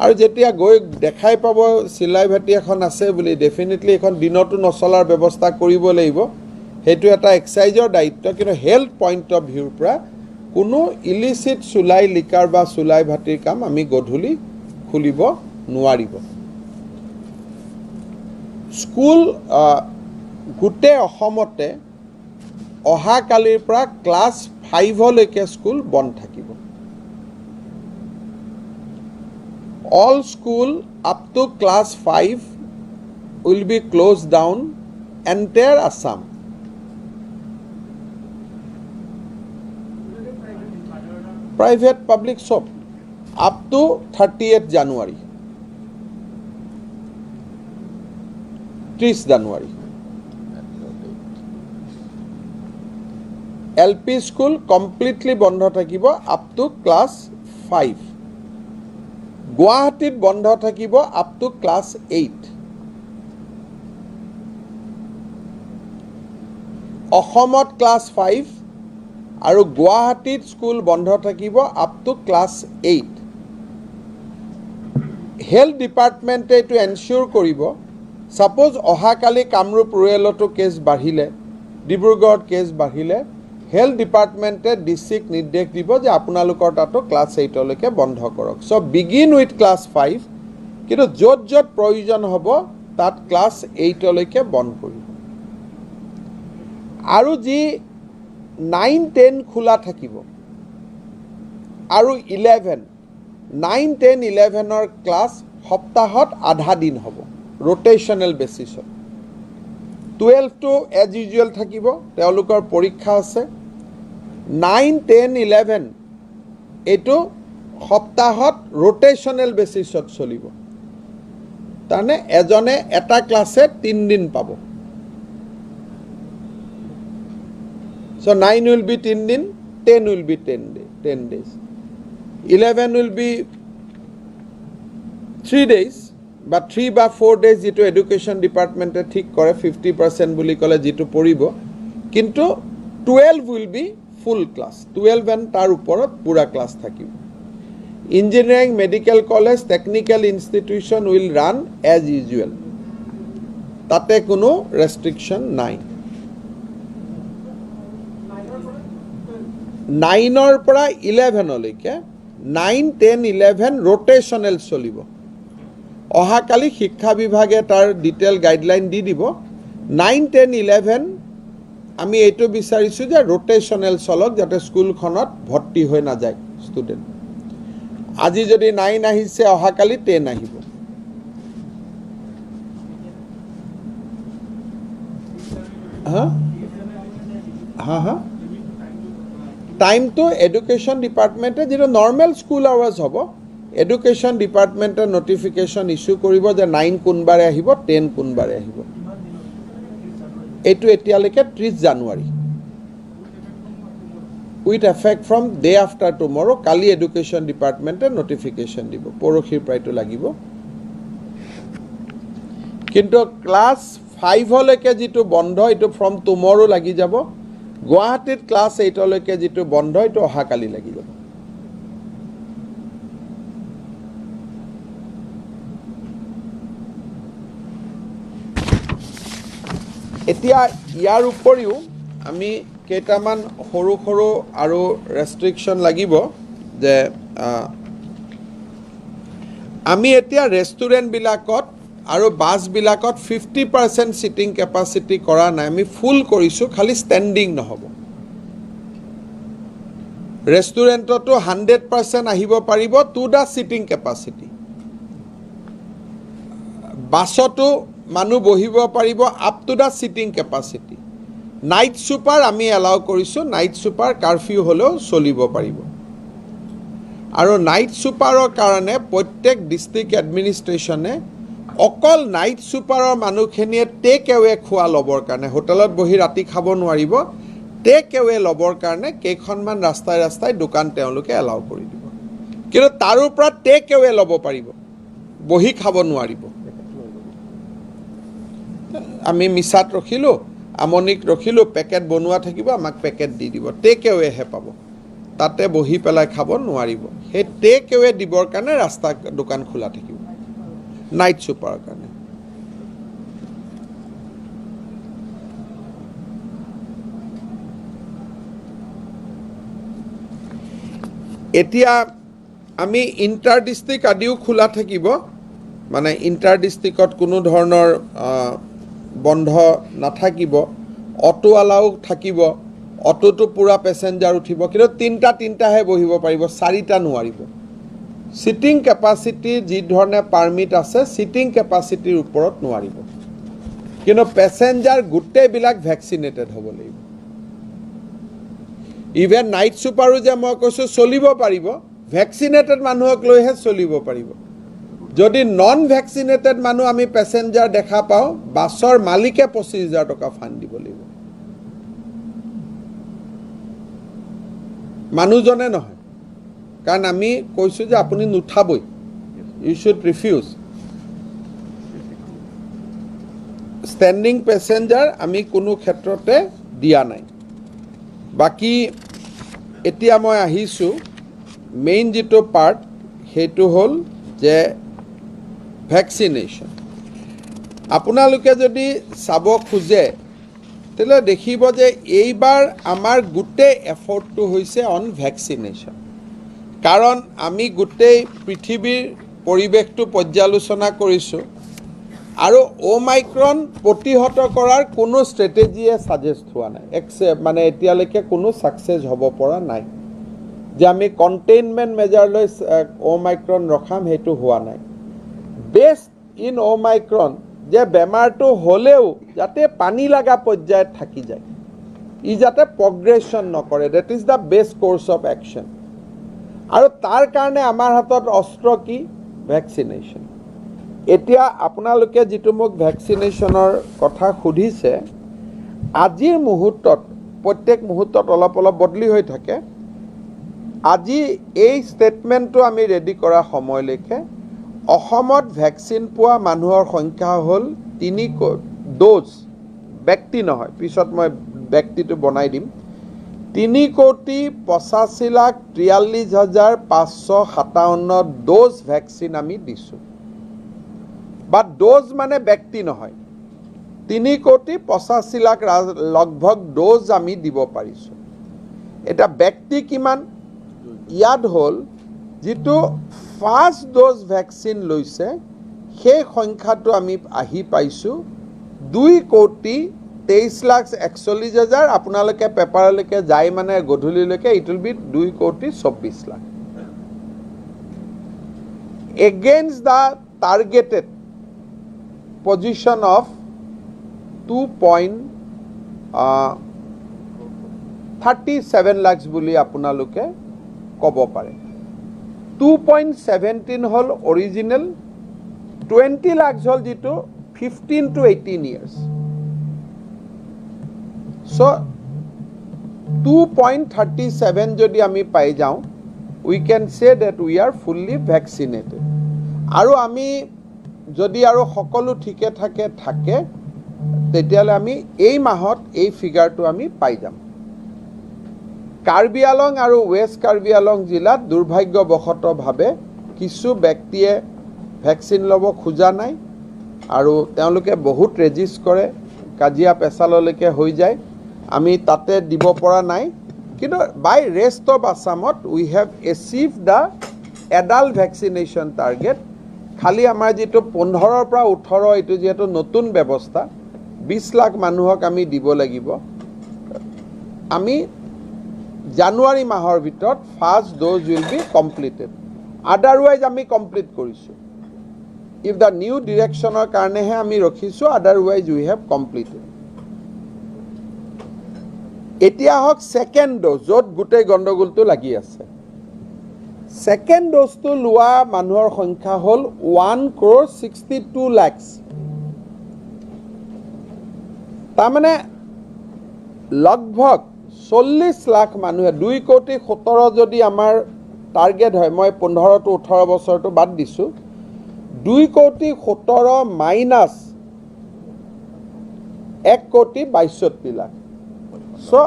আৰু যেতিয়া গৈ দেখাই পাব চিলাই ভাটি এখন আছে বুলি, ডেফিনেটলি এখন দিনতো নচলাৰ ব্যৱস্থা কৰিব লাগিব। সেইটো এটা এক্সাইজৰ দায়িত্ব। কিন্তু হেল্থ পইণ্ট অফ ভিউৰ পৰা কোনো ইলিচিট চুলাই লিকাৰ বা চুলাই ভাটিৰ কাম আমি গধূলি খুলিব নোৱাৰিব। স্কুল গোটেই অসমতে অহাকালিৰ পৰা ক্লাছ 5লৈকে স্কুল বন্ধ থাকিব। All school up to class 5 will be closed down, entire Assam. Private, public, so up to 30th January. 30 January. LP school completely বন্ধ থাকিব up to class 5. গুৱাহাটীত বন্ধ থাকিব up to class 8. অসমত class 5 আৰু গুৱাহাটীত স্কুল বন্ধ থাকিব up to class 8. হেল্থ ডিপাৰ্টমেণ্টে এইটো এনচিয়ৰ কৰিব। ছাপোজ অহাকালি কামৰূপ ৰুৰেলতো কেছ বাঢ়িলে, ডিব্ৰুগড়ত কেছ বাঢ়িলে, হেলথ ডিপাৰ্টমেণ্টে ডিচিক নিৰ্দেশ দিব যে আপোনালোকৰ তাতো ক্লাছ 8লৈকে বন্ধ কৰক চ' বিগিন উইথ ক্লাছ 5 কিন্তু য'ত য'ত প্ৰয়োজন হ'ব তাত ক্লাছ 8লৈকে বন্ধ কৰিব আৰু যি 9-10 খোলা থাকিব আৰু 11 9-10-11ৰ ক্লাছ সপ্তাহত আধা দিন হ'ব ৰোটেশ্যনেল বেচিছত 12টো এজ ইউজুৱেল থাকিব তেওঁলোকৰ পৰীক্ষা আছে 9-10-11 এইটো সপ্তাহত ৰোটেশ্যনেল বেচিছত চলিব তাৰমানে এজনে এটা ক্লাছে 3 দিন পাব so 9 will be 3 din 10 will be 10 days 11 will be 3 days but 3 বা 4 days যেটো এডুকেশন ডিপার্টমেন্টে ঠিক করে 50% বুলি কলে যেটো পড়িব কিন্তু 12 will be full class 12 and তার উপৰত পুরা ক্লাস থাকিব engineering medical college technical institution will run as usual তাতে কোনো রেস্ট্রিকশন নাই 9ৰ পৰা 11লৈকে 9-10-11 ৰোটেশ্যনেল চলিব অহাকালি শিক্ষা বিভাগে তাৰ ডিটেইল গাইডলাইন দি দিব 9-10-11 আমি এইটো বিচাৰিছো যে ৰোটেশ্যনেল চলক যাতে স্কুলখনত ভৰ্তি হৈ না যায় ষ্টুডেন্ট আজি যদি 9 আহিছে অহাকালি 10 আহিব হা টাইম তো এডুকেশন ডিপার্টমেন্টে যেটো নর্মাল স্কুল আওয়ার্স হবো এডুকেশন ডিপার্টমেন্টে নোটিফিকেশন ইস্যু করিব যে 9 কোনবারে আহিব 10 কোনবারে আহিব এটু এতিয়ালৈকে 30 জানুৱাৰী with effect from day after tomorrow কালি এডুকেশন ডিপাৰ্টমেন্টে নোটিফিকেশন দিব পৰখিৰ প্ৰায়টো লাগিব কিন্তু ক্লাস 5 লৈকে যেটো বন্ধ এটো ফ্ৰম টুমৰো লাগি যাব গুৱাহাটীত ক্লাছ 8লৈকে যেটো বন্ধ এটো অহাকালি লাগি যাব এতিয়া ইয়াৰ উপৰিও আমি কেইটামান সৰু সৰু আৰু ৰেষ্ট্ৰিকশন লাগিব যে আমি এতিয়া ৰেষ্টুৰেন্ট বিলাকত আৰু বাস বিলাকত 50% সিটিং ক্যাপাসিটি কৰা নাই আমি ফুল কৰিছো খালি ষ্টেন্ডিং নহব ৰেষ্টুৰেন্টটো 100% আহিব পাৰিব টু দা সিটিং ক্যাপাসিটি বাসটো মানুহ বহিব পাৰিব up to the seating capacity night super আমি এলাউ কৰিছো নাইট সুপাৰ কাৰফিউ হলেও চলিব পাৰিব আৰু নাইট সুপাৰৰ কাৰণে প্ৰত্যেক ডিস্ট্ৰিক্ট এডমিনিষ্ট্ৰেচনে অকল নাইট সুপাৰৰ মানুহখিনিয়ে টেক এৱে খোৱা লবৰ কাৰণে হোটেলত বহি ৰাতি খাব নোৱাৰিব টেক এৱে লবৰ কাৰণে কেইখনমান ৰাস্তায় ৰাস্তায় দোকান তেওঁলোকে এলাউ কৰি দিব কিন্তু তাৰ ওপৰত টেক এৱে লব পাৰিব বহি খাব নোৱাৰিব আমি মিছাত ৰখিলো আমনিক ৰখিলো পেকেট বনোৱা থাকিব আমাক পেকেট দি দিব টেক এৱে হে পাব তাতে বহি পেলাই খাব নোৱাৰিব হে টেক এৱে দিবৰ কাৰণে ৰাস্তা দোকান খোলা থাকিব নাইট সুপাৰ কাৰণে এতিয়া আমি ইন্টাৰ ডিস্ট্ৰিক্ট আদিও খোলা থাকিব মানে ইন্টাৰ ডিস্ট্ৰিক্টত কোনো ধৰণৰ বন্ধ নাথাকিব অটো আলাও থাকিব অটোটো পুৰা প্যাসেঞ্জাৰ উঠিব কিন্তু তিনটাহে বহিব পাৰিব চাৰিটা নোৱাৰিব সিটিং ক্যাপাসিটি যি ধৰণে পাৰমিট আছে সিটিং ক্যাপাসিটিৰ ওপৰত নোৱাৰিব কিন্তু প্যাসেঞ্জাৰ গুটে বিলাক ভ্যাকসিনেটেড হ'ব লাগিব ইভেন নাইট সুপাৰো যে মই কৈছো চলিব পাৰিব ভ্যাকসিনেটেড মানুহক লৈহে চলিব পাৰিব যদি নন ভ্যাকসিনেটেড মানুহ আমি প্যাসেঞ্জাৰ দেখা পাও বাছৰ মালিকে 25000 টকা ফাইন দিব লাগিব মানুহজনে নহয় কাৰণ আমি কৈছো যে আপুনি নুঠাবই ইউ শুড ৰিফিউজ স্ট্যান্ডিং প্যাসেঞ্জাৰ আমি কোনো ক্ষেত্ৰতে দিয়া নাই বাকি এতিয়া মই আহিছো মেইন যেটো পাৰ্ট হেতু হল যে ভ্যাকসিনেশন আপোনালোকে যদি চাব খুজে তেলে দেখিব যে এইবাৰ আমাৰ গোটেই এফৰ্টটো হৈছে অন ভেকচিনেশ্যন কাৰণ আমি গোটেই পৃথিৱীৰ পৰিৱেশটো পৰ্যালোচনা কৰিছোঁ আৰু ওমাইক্ৰন প্ৰতিহত কৰাৰ কোনো ষ্ট্ৰেটেজিয়ে ছাজেষ্ট হোৱা নাই মানে এতিয়ালৈকে কোনো ছাকচেছ হ'ব পৰা নাই যে আমি কণ্টেইনমেণ্ট মেজাৰলৈ ওমাইক্ৰন ৰখাম সেইটো হোৱা নাই বেষ্ট ইন ওমাইক্ৰন যে বেমাৰটো হ'লেও যাতে পানী লগা পৰ্যায়ত থাকি যায় ই যাতে প্ৰগ্ৰেশ্যন নকৰে that is the best course of action আৰু তাৰ কাৰণে আমাৰ হাতত অস্ত্ৰ কি ভেকচিনেশ্যন এতিয়া আপোনালোকে যিটো মোক ভেকচিনেশ্যনৰ কথা সুধিছে আজিৰ মুহূৰ্তত প্ৰত্যেক মুহূৰ্তত অলপ অলপ বদলি হৈ থাকে আজি এই ষ্টেটমেণ্টটো আমি ৰেডি কৰা সময়লৈকে অসমত ভেকচিন পোৱা মানুহৰ সংখ্যা হ'ল 3 ড'জ ব্যক্তি নহয় পিছত মই ব্যক্তিটো বনাই দিম 3,85,43,557 ড'জ ভেকচিন আমি দিছোঁ বা ড'জ মানে ব্যক্তি নহয় 3,85,00,000 লগভগ ড'জ আমি দিব পাৰিছোঁ এটা ব্যক্তি কিমান ইয়াত হ'ল যিটো ফাৰ্ষ্ট ড'জ ভেকচিন লৈছে সেই সংখ্যাটো আমি আহি পাইছোঁ 2,23,41,000 আপোনালোকে পেপাৰলৈকে যায় মানে গধূলিলৈকে it will B 2,24,00,000 against the targeted position of 2.37 lakhs বুলি আপোনালোকে ক'ব পাৰে 2.17 হ'ল অৰিজিনেল 20 lakhs হ'ল যিটো 15 to 18 years so 2.37 যদি আমি পাই যাওঁ we can say that we are fully vaccinated আৰু আমি যদি আৰু সকলো ঠিকে থাকে তেতিয়ালে আমি এই মাহত এই ফিগাৰটো আমি পাই যাম কাৰ্বি আলং আৰু ৱেষ্ট কাৰ্বি আলং জিলাত দুৰ্ভাগ্যবশতভাৱে কিছু ব্যক্তিয়ে ভেকচিন ল'ব খোজা নাই আৰু তেওঁলোকে বহুত ৰেজিষ্ট কৰে কাজিয়া পেছাললৈকে হৈ যায় আমি তাতে দিব পৰা নাই কিন্তু বাই ৰেষ্ট অফ আসামত we have achieve the adult vaccination target খালি আমাৰ যেটো 15 পৰা 18 এটো যেটো নতুন ব্যৱস্থা 20 লাখ মানুহক আমি দিব লাগিব আমি জানুৱাৰী মাহৰ ভিতৰত first dose will be completed otherwise আমি কমপ্লিট কৰিছো ইফ দা নিউ ডিৰেকশ্যনৰ কাৰণেহে আমি ৰখিছো আদাৰৱাইজ উই হেভ কমপ্লিটেড এতিয়া হক সেকেন্ড ড'জ য'ত গোটেই গণ্ডগোলটো লাগি আছে সেকেন্ড ড'জটো লোৱা মানুহৰ সংখ্যা হ'ল 1,62 lakhs তাৰমানে লগভগ 40 লাখ মানুহে 2,17,00,000 যদি আমাৰ টাৰ্গেট হয় মই 15 to 18 বছৰটো বাদ দিছো 2,17,00,000 মাইনাস 1,62 লাখ সো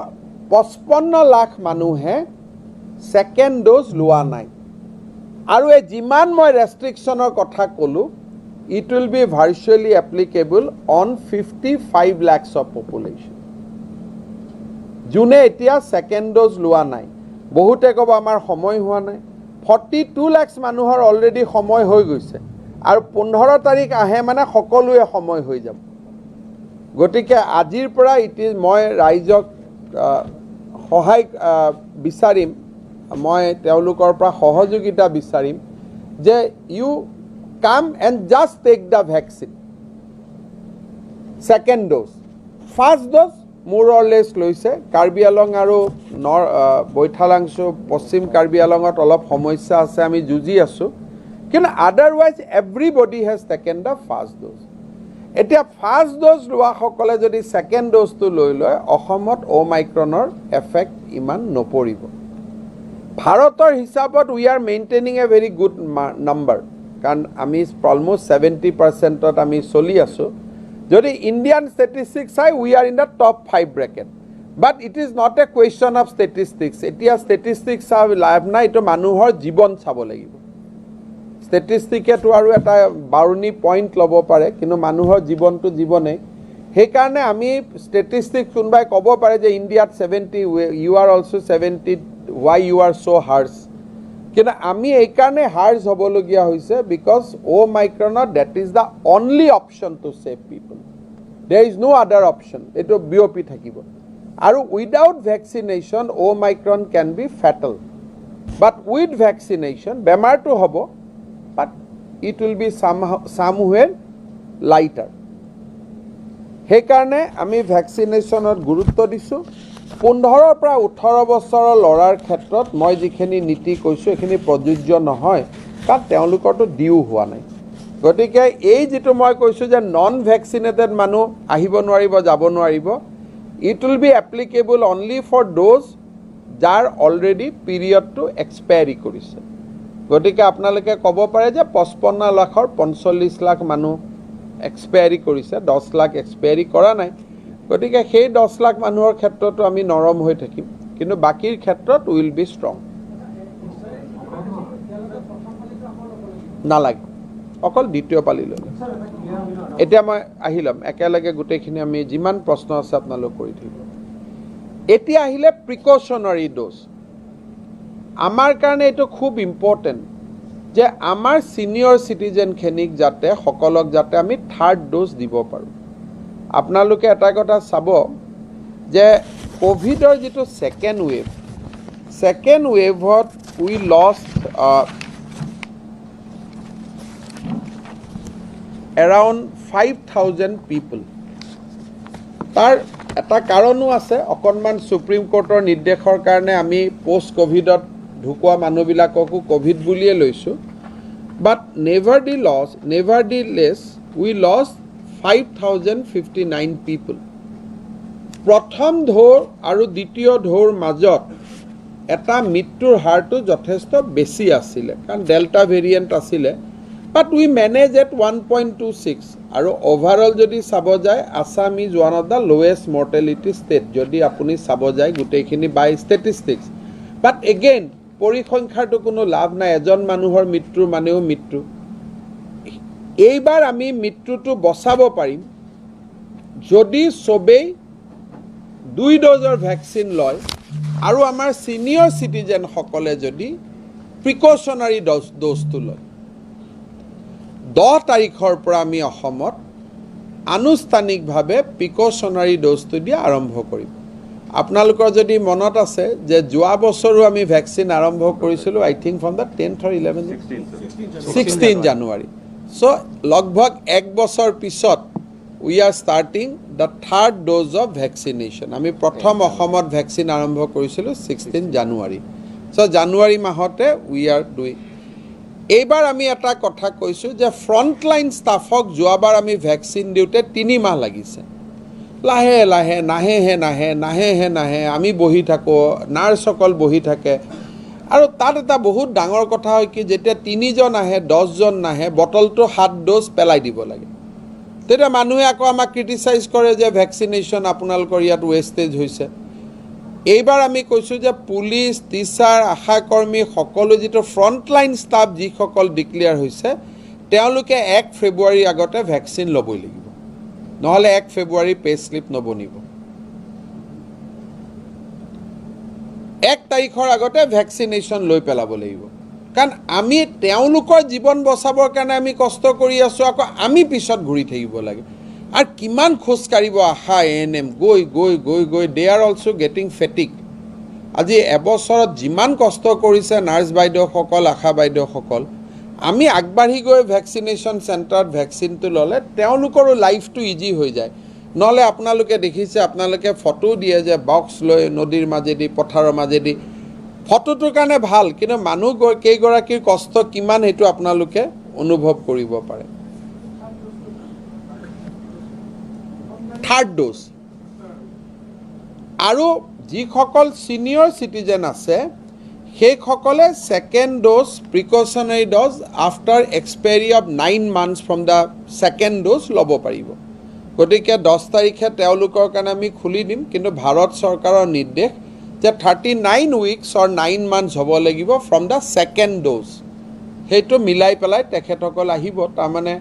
55 লাখ মানুহে সেকেন্ড ড'জ লোৱা নাই আৰু এই যিমান মই ৰেষ্ট্ৰিকশ্যনৰ কথা ক'লো it will be virtually applicable on 55 lakhs of population জুনে এতিয়া সেকেন্ড ড'জ লোৱা নাই বহুতে ক'ব আমাৰ সময় হোৱা নাই 42 lakhs মানুহৰ অলৰেডি সময় হৈ গৈছে আৰু 15 তাৰিখ আহে মানে সকলোৱে সময় হৈ যাব গতিকে আজিৰ পৰা মই ৰাইজক সহায় বিচাৰিম মই তেওঁলোকৰ পৰা সহযোগিতা বিচাৰিম যে U come and just take the vaccine second dose first dose more or less loise Karbi Along aru Boithalangsu Poschim Karbi Alongot olop samossya ase ami juji asu কিন্তু otherwise everybody has taken the first dose এতিয়া first dose লোৱা সকলে যদি second dose to লৈ লয় অসমত ওমাইক্ৰনৰ effect ইমান নপৰিব ভাৰতৰ হিচাপত we are maintaining a very good number কাৰণ আমি অলমোস্ট 70% আমি চলি আছো যদি ইন্ডিয়ান ষ্টেটিষ্টিক্স চাই we are in the top 5 bracket but it is not a question of statistics এতিয়া ষ্টেটিষ্টিক্স চাব লাভ নাই এইটো মানুহৰ জীৱন চাব লাগিব ষ্টেটিষ্টিকেটো আৰু এটা বাৰুনি পইণ্ট ল'ব পাৰে কিন্তু মানুহৰ জীৱনটো জীৱনে সেইকাৰণে আমি ষ্টেটিষ্টিক্স কোনোবাই ক'ব পাৰে যে ইণ্ডিয়াত 70 you are also' 70 why you are so' harsh কিন্তু আমি এইকাৰণে হাৰ্ছ হ'বলগীয়া হৈছে বিকজ মাইক্ৰনত that is the only option to save people there is no' other option এইটো বিয়পি থাকিব আৰু without vaccination Omicron can be fatal but with vaccination বেমাৰটো হ'ব but it will be somewhere lighter সেইকাৰণে আমি ভেকচিনেশ্যনত গুৰুত্ব দিছোঁ 15 পৰা 18 বছৰৰ ল'ৰাৰ ক্ষেত্ৰত মই যিখিনি নীতি কৈছোঁ এইখিনি প্ৰযোজ্য নহয় কাৰণ তেওঁলোকৰতো ডিউ হোৱা নাই গতিকে এই যিটো মই কৈছোঁ যে নন ভেকচিনেটেড মানুহ আহিব নোৱাৰিব যাব নোৱাৰিব it will be applicable only for those যাৰ অলৰেডি পিৰিয়ডটো এক্সপায়াৰী কৰিছে গতিকে আপোনালোকে ক'ব পাৰে যে 55 লাখৰ 45 লাখ মানুহ এক্সপায়াৰী কৰিছে 10 লাখ এক্সপায়াৰী কৰা নাই গতিকে সেই 10 লাখ মানুহৰ ক্ষেত্ৰতো আমি নৰম হৈ থাকিম কিন্তু বাকীৰ ক্ষেত্ৰত উইল বি ষ্ট্ৰং নালাগে অকল দ্বিতীয় পালি লৈ এতিয়া মই আহি ল'ম একেলগে গোটেইখিনি আমি যিমান প্ৰশ্ন আছে আপোনালোক কৰি থাকিব এতিয়া আহিলে প্ৰিকশ্যনাৰী ড'জ আমাৰ কাৰণে এইটো খুব ইম্পৰ্টেণ্ট যে আমাৰ ছিনিয়ৰ চিটিজেনখিনিক যাতে সকলক যাতে আমি থাৰ্ড ড'জ দিব পাৰোঁ আপোনালোকে এটা কথা চাব যে কোভিডৰ যিটো ছেকেণ্ড ৱেভত উই লষ্ট এৰাউণ্ড 5,000 পিপল তাৰ এটা কাৰণো আছে অকণমান সুপ্ৰিম কোৰ্টৰ নিৰ্দেশৰ কাৰণে আমি পোষ্ট কোভিডত ঢুকুৱা মানুহবিলাককো কোভিড বুলিয়ে লৈছোঁ বাট নেভাৰডিলেছ উই লষ্ট 5,059 পিপল প্ৰথম ঢৌৰ আৰু দ্বিতীয় ঢৌৰ মাজত এটা মৃত্যুৰ হাৰটো যথেষ্ট বেছি আছিলে কাৰণ ডেল্টা ভেৰিয়েণ্ট আছিলে বাট উই মেনেজ এট 1.26 আৰু অভাৰঅল যদি চাব যায় Assam is one of the lowest mortality state যদি আপুনি চাব যায় গোটেইখিনি বাই ষ্টেটিষ্টিক্স বাট এগেইন পৰিসংখ্যাৰটো কোনো লাভ নাই এজন মানুহৰ মৃত্যু মানেও মৃত্যু এইবাৰ আমি মৃত্যুটো বচাব পাৰিম যদি চবেই 2 ড'জৰ ভেকচিন লয় আৰু আমাৰ ছিনিয়ৰ চিটিজেনসকলে যদি প্ৰিকশ্যনাৰী ড'জটো লয় 10 তাৰিখৰ পৰা আমি অসমত আনুষ্ঠানিকভাৱে প্ৰিকশ্যনাৰী ড'জটো দিয়া আৰম্ভ কৰিম আপোনালোকৰ যদি মনত আছে যে যোৱা বছৰো আমি ভেকচিন আৰম্ভ কৰিছিলোঁ I think from the 10th or 16 জানুৱাৰী চ' লগভগ 1 বছৰ পিছত we are starting the third dose of vaccination আমি প্ৰথম অসমত ভেকচিন আৰম্ভ কৰিছিলোঁ 16 জানুৱাৰী চ' জানুৱাৰী মাহতে উই আৰ ডুইং এইবাৰ আমি এটা কথা কৈছোঁ যে ফ্ৰণ্টলাইন ষ্টাফক যোৱাবাৰ আমি ভেকচিন দিওঁতে 3 মাহ লাগিছে লাহে লাহে নাহে আমি বহি থাকোঁ নাৰ্ছসকল বহি থাকে আৰু তাত এটা বহুত ডাঙৰ কথা হয় কি যেতিয়া 3 জন আহে 10 জন নাহে বটলটো 7 ড'জ পেলাই দিব লাগে তেতিয়া মানুহে আকৌ আমাক ক্ৰিটিচাইজ কৰে যে ভেকচিনেশ্যন আপোনালোকৰ ইয়াত ৱেষ্টেজ হৈছে এইবাৰ আমি কৈছোঁ যে পুলিচ টিচাৰ আশাকৰ্মী সকলো যিটো ফ্ৰণ্টলাইন ষ্টাফ যিসকল ডিক্লেয়াৰ হৈছে তেওঁলোকে 1 ফেব্ৰুৱাৰীৰ আগতে ভেকচিন ল'বই লাগিব নহ'লে 1 ফেব্ৰুৱাৰী পে স্লিপ নবনিব 1 তাৰিখৰ আগতে ভেকচিনেশ্যন লৈ পেলাব লাগিব কাৰণ আমি তেওঁলোকৰ জীৱন বচাবৰ কাৰণে আমি কষ্ট কৰি আছোঁ আকৌ আমি পিছত ঘূৰি থাকিব লাগে আৰু কিমান খোজ কাঢ়িব আশা ANM গৈ দে আৰ অলছ' গেটিং ফেটিক আজি এবছৰত যিমান কষ্ট কৰিছে নাৰ্ছ বাইদেউসকল আশা বাইদেউসকল আমি আগবাঢ়ি গৈ ভেকচিনেশ্যন চেণ্টাৰত ভেকচিনটো ল'লে তেওঁলোকৰো লাইফটো ইজি হৈ যায় নহ'লে আপোনালোকে দেখিছে আপোনালোকে ফটো দিয়ে যে বক্স লৈ নদীৰ মাজেদি পথাৰৰ মাজেদি ফটোটোৰ কাৰণে ভাল কিন্তু মানুহ কেইগৰাকীৰ কষ্ট কিমান সেইটো আপোনালোকে অনুভৱ কৰিব পাৰে থাৰ্ড ড'জ আৰু যিসকল ছিনিয়ৰ চিটিজেন আছে সেইসকলে second dose precautionary dose after expiry of 9 months from the second dose ল'ব পাৰিব গতিকে 10 তাৰিখে তেওঁলোকৰ কাৰণে আমি খুলি দিম কিন্তু ভাৰত চৰকাৰৰ নিৰ্দেশ যে 39 weeks or 9 months হ'ব লাগিব ফ্ৰম দ্য ছেকেণ্ড ড'জ সেইটো মিলাই পেলাই তেখেতসকল আহিব তাৰমানে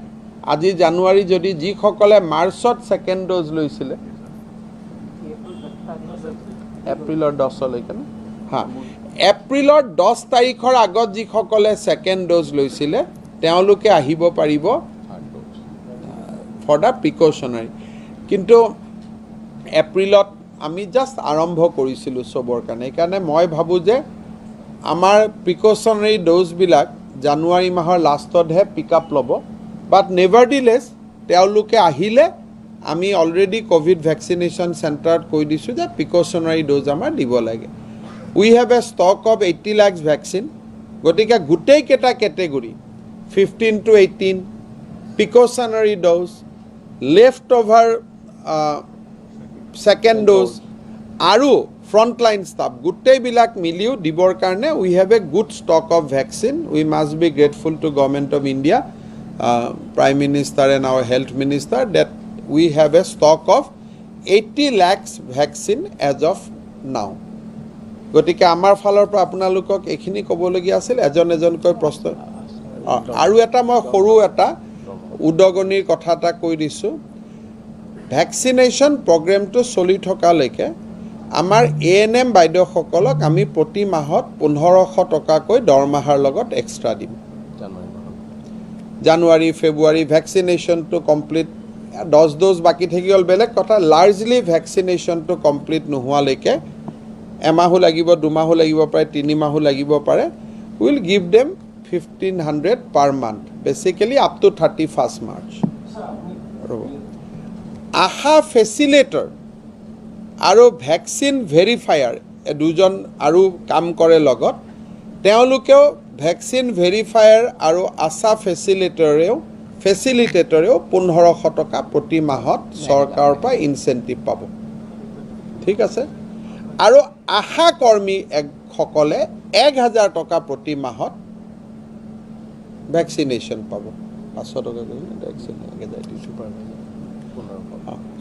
আজি জানুৱাৰী যদি যিসকলে মাৰ্চত ছেকেণ্ড ড'জ লৈছিলে এপ্ৰিলৰ 10লৈকে হা এপ্ৰিলৰ 10 তাৰিখৰ আগত যিসকলে ছেকেণ্ড ড'জ লৈছিলে তেওঁলোকে আহিব পাৰিব ফৰ দ্য প্ৰিকশ্যনাৰী কিন্তু এপ্ৰিলত আমি জাষ্ট আৰম্ভ কৰিছিলোঁ চবৰ কাৰণে সেইকাৰণে মই ভাবোঁ যে আমাৰ প্ৰিকশ্যনাৰী ড'জবিলাক জানুৱাৰী মাহৰ লাষ্টতহে পিক আপ ল'ব বাট নেভাৰডিলেছ তেওঁলোকে আহিলে আমি অলৰেডি কোভিড ভেকচিনেশ্যন চেণ্টাৰত কৈ দিছোঁ যে প্ৰিকশ্যনাৰী ড'জ আমাৰ দিব লাগে we have a stock of 80 lakhs vaccine গতিকে গোটেইকেইটা category 15 to 18 precautionary dose left over second dose আৰু ফ্ৰণ্টলাইন ষ্টাফ গোটেইবিলাক মিলিও দিবৰ কাৰণে we have a good stock of vaccine we must be grateful to government of India Prime Minister and our Health Minister that we have a stock of 80 lakhs vaccine as of now. গতিকে আমাৰ ফালৰ পৰা আপোনালোকক এইখিনি ক'বলগীয়া আছিল এজনকৈ প্ৰশ্ন আৰু এটা মই সৰু এটা উদগনিৰ কথা এটা কৈ দিছোঁ ভেকচিনেশ্যন প্ৰগ্ৰেমটো চলি থকালৈকে আমাৰ ANM বাইদেউসকলক আমি প্ৰতি মাহত 1500 টকাকৈ দৰমহাৰ লগত এক্সট্ৰা দিম জানুৱাৰী ফেব্ৰুৱাৰী ভেকচিনেশ্যনটো কমপ্লিট 10 ড'জ বাকী থাকি গ'ল বেলেগ কথা লাৰ্জলি ভেকচিনেশ্যনটো কমপ্লিট নোহোৱালৈকে এমাহো লাগিব দুমাহো লাগিব পাৰে 3 মাহো লাগিব পাৰে will give them 1500 per month basically up to 31st March Asha facilitator আৰু ভেকচিন ভেৰিফায়াৰ দুজন আৰু কাম কৰে লগত তেওঁলোকেও ভেকচিন ভেৰিফায়াৰ আৰু আশা ফেচিলিটেটৰেও 1500 টকা প্ৰতি মাহত চৰকাৰৰ পৰা ইনচেণ্টিভ পাব ঠিক আছে আৰু আশা কৰ্মীসকলে 1000 টকা প্ৰতি মাহত ভেকচিনেশ্যন পাব 500 টকা ভেকচিন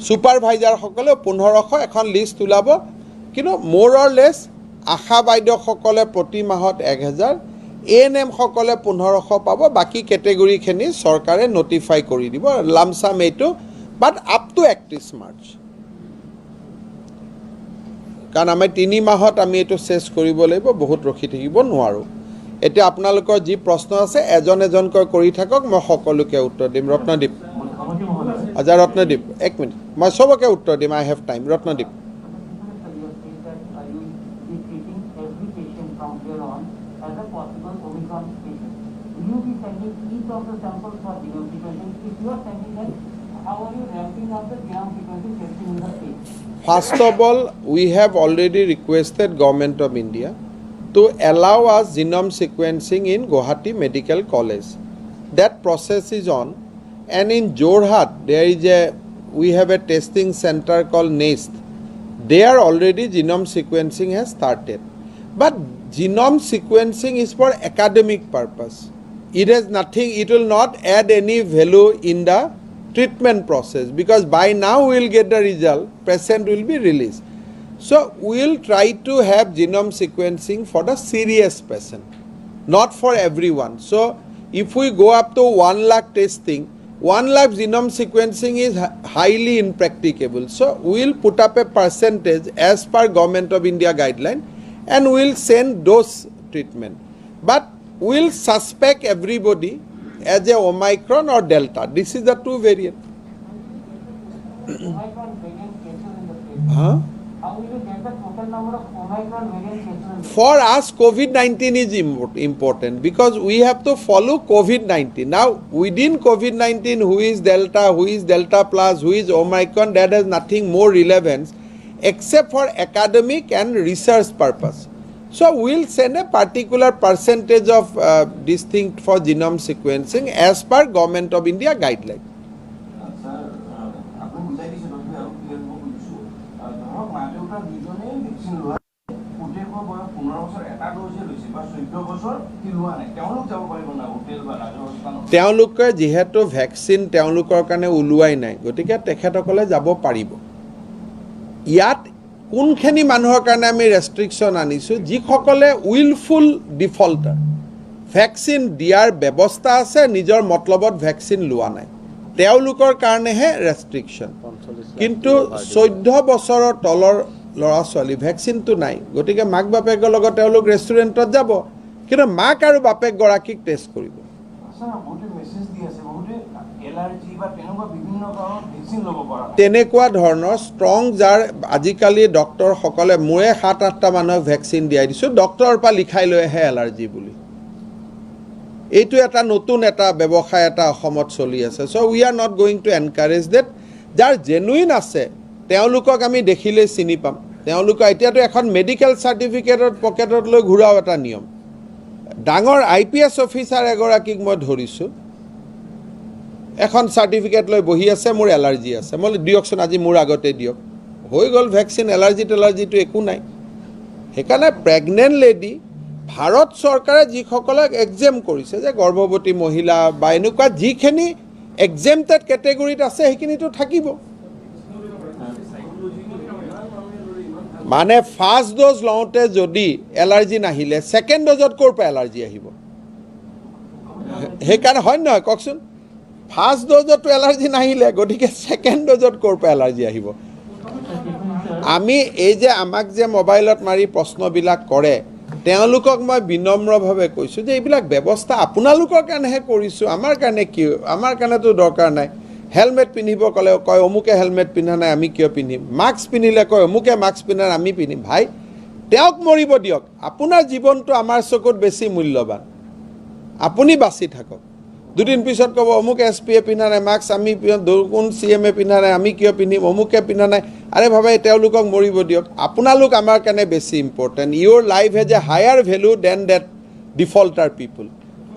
ছুপাৰভাইজাৰসকলেও 1500 এখন লিষ্ট ওলাব কিন্তু মোৰ অৰ লেছ আশা বাইদেউসকলে প্ৰতি মাহত 1000 ANM সকলে 1500 পাব বাকি কেটেগৰীখিনি চৰকাৰে নটিফাই কৰি দিব লামসাম এইটো বাট আপ টু 31 মাৰ্চ কাৰণ আমি 3 মাহত আমি এইটো চেছ কৰিব লাগিব বহুত ৰখি থাকিব নোৱাৰো এতিয়া আপোনালোকৰ যি প্ৰশ্ন আছে এজনকৈ কৰি থাকক মই সকলোকে উত্তৰ দিম ৰত্নদীপ আজা ৰত্নদীপ এক মিনিট মই সবকে উত্তৰ দিম I have time Ratnadeep as a possible Omicron patient. Will you be sending each of the samples for genome sequencing? If you are sending them, how are you ramping up the genome sequencing testing in the state? First of all, we have already requested Government of India to allow us genome sequencing in Guwahati Medical College. That process is on, and in Jorhat we have a testing center called NEST. There already genome sequencing has started, but genome sequencing is for academic purpose. It has nothing, it will not add any value in the treatment process because by now we will get the result, patient will be released. So we will try to have genome sequencing for the serious patient, not for everyone. So if we go up to 1 lakh testing, 1 lakh genome sequencing is highly impracticable. So we will put up a percentage as per Government of India guideline and we'll send dose treatment. But we'll suspect everybody as a Omicron or Delta. This is the two variant. Omicron variant cases in the state. Huh? How will you get the total number of Omicron variant cases in the state? For us, COVID-19 is important because we have to follow COVID-19. Now, within COVID-19, who is Delta, who is Delta plus, who is Omicron, that has nothing more relevance except for academic and research purpose. So we'll send a particular percentage of this thing for genome sequencing as per Government of India guideline. তেওঁলোকে যেহেতু vaccine তেওঁলোকৰ কাৰণে ওলোৱাই নাই গতিকে তেখেতসকলে যাব পাৰিব ইয়াত কোনখিনি মানুহৰ কাৰণে আমি ৰেষ্ট্ৰিকশ্যন আনিছোঁ যিসকলে উইলফুল ডিফল্টাৰ ভেকচিন দিয়াৰ ব্যৱস্থা আছে নিজৰ মতলবত ভেকচিন লোৱা নাই তেওঁলোকৰ কাৰণেহে ৰেষ্ট্ৰিকশ্যন কিন্তু 14 বছৰৰ তলৰ ল'ৰা ছোৱালী ভেকচিনটো নাই গতিকে মাক বাপেকৰ লগত তেওঁলোক ৰেষ্টুৰেণ্টত যাব কিন্তু মাক আৰু বাপেকগৰাকীক টেষ্ট কৰিব তেনেকুৱা ধৰণৰ ষ্ট্ৰং যাৰ আজিকালি ডক্টৰসকলে মোৰে 7-8টা মানুহক ভেকচিন দিয়াই দিছোঁ ডক্টৰৰ পৰা লিখাই লৈ আহে এলাৰ্জি বুলি এইটো এটা নতুন এটা ব্যৱসায় এটা অসমত চলি আছে so' we are not going to encourage that যাৰ জেনুইন আছে তেওঁলোকক আমি দেখিলে চিনি পাম তেওঁলোকক এতিয়াতো এখন মেডিকেল চাৰ্টিফিকেটত পকেটত লৈ ঘূৰাও এটা নিয়ম ডাঙৰ IPS অফিচাৰ এগৰাকীক মই ধৰিছোঁ এখন চাৰ্টিফিকেট লৈ বহি আছে মোৰ এলাৰ্জি আছে মই দিয়কচোন আজি মোৰ আগতে দিয়ক হৈ গ'ল ভেকচিন এলাৰ্জিটো একো নাই সেইকাৰণে প্ৰেগনেণ্ট লেডি ভাৰত চৰকাৰে যিসকলক এক্সেম কৰিছে যে গৰ্ভৱতী মহিলা বা এনেকুৱা যিখিনি এক্সেমটেড কেটেগৰীত আছে সেইখিনিতো থাকিব মানে ফাৰ্ষ্ট ড'জ লওঁতে যদি এলাৰ্জি নাহিলে ছেকেণ্ড ড'জত ক'ৰ পৰা এলাৰ্জি আহিব সেইকাৰণে হয় নহয় কওকচোন ফাৰ্ষ্ট ড'জতো এলাৰ্জি নাহিলে গতিকে ছেকেণ্ড ড'জত ক'ৰ পৰা এলাৰ্জি আহিব আমি এই যে আমাক যে মোবাইলত মাৰি প্ৰশ্নবিলাক কৰে তেওঁলোকক মই বিনম্ৰভাৱে কৈছোঁ যে এইবিলাক ব্যৱস্থা আপোনালোকৰ কাৰণেহে কৰিছোঁ আমাৰ কাৰণে কি আমাৰ কাৰণেতো দৰকাৰ নাই হেলমেট পিন্ধিব ক'লে কয় অমুকে হেলমেট পিন্ধা নাই আমি কিয় পিন্ধিম মাস্ক পিন্ধিলে কয় অমুকে মাস্ক পিন্ধা নাই আমি পিন্ধিম ভাই তেওঁক মৰিব দিয়ক আপোনাৰ জীৱনটো আমাৰ চকুত বেছি মূল্যৱান আপুনি বাচি থাকক দুদিন পিছত ক'ব অমুকে SPয়ে পিন্ধা নাই মাস্ক আমি কোন CMয়ে পিন্ধা নাই আমি কিয় পিন্ধিম অমুকে পিন্ধা নাই আৰে ভাবে তেওঁলোকক মৰিব দিয়ক আপোনালোক আমাৰ কাৰণে বেছি important your life has a higher value than that defaulter people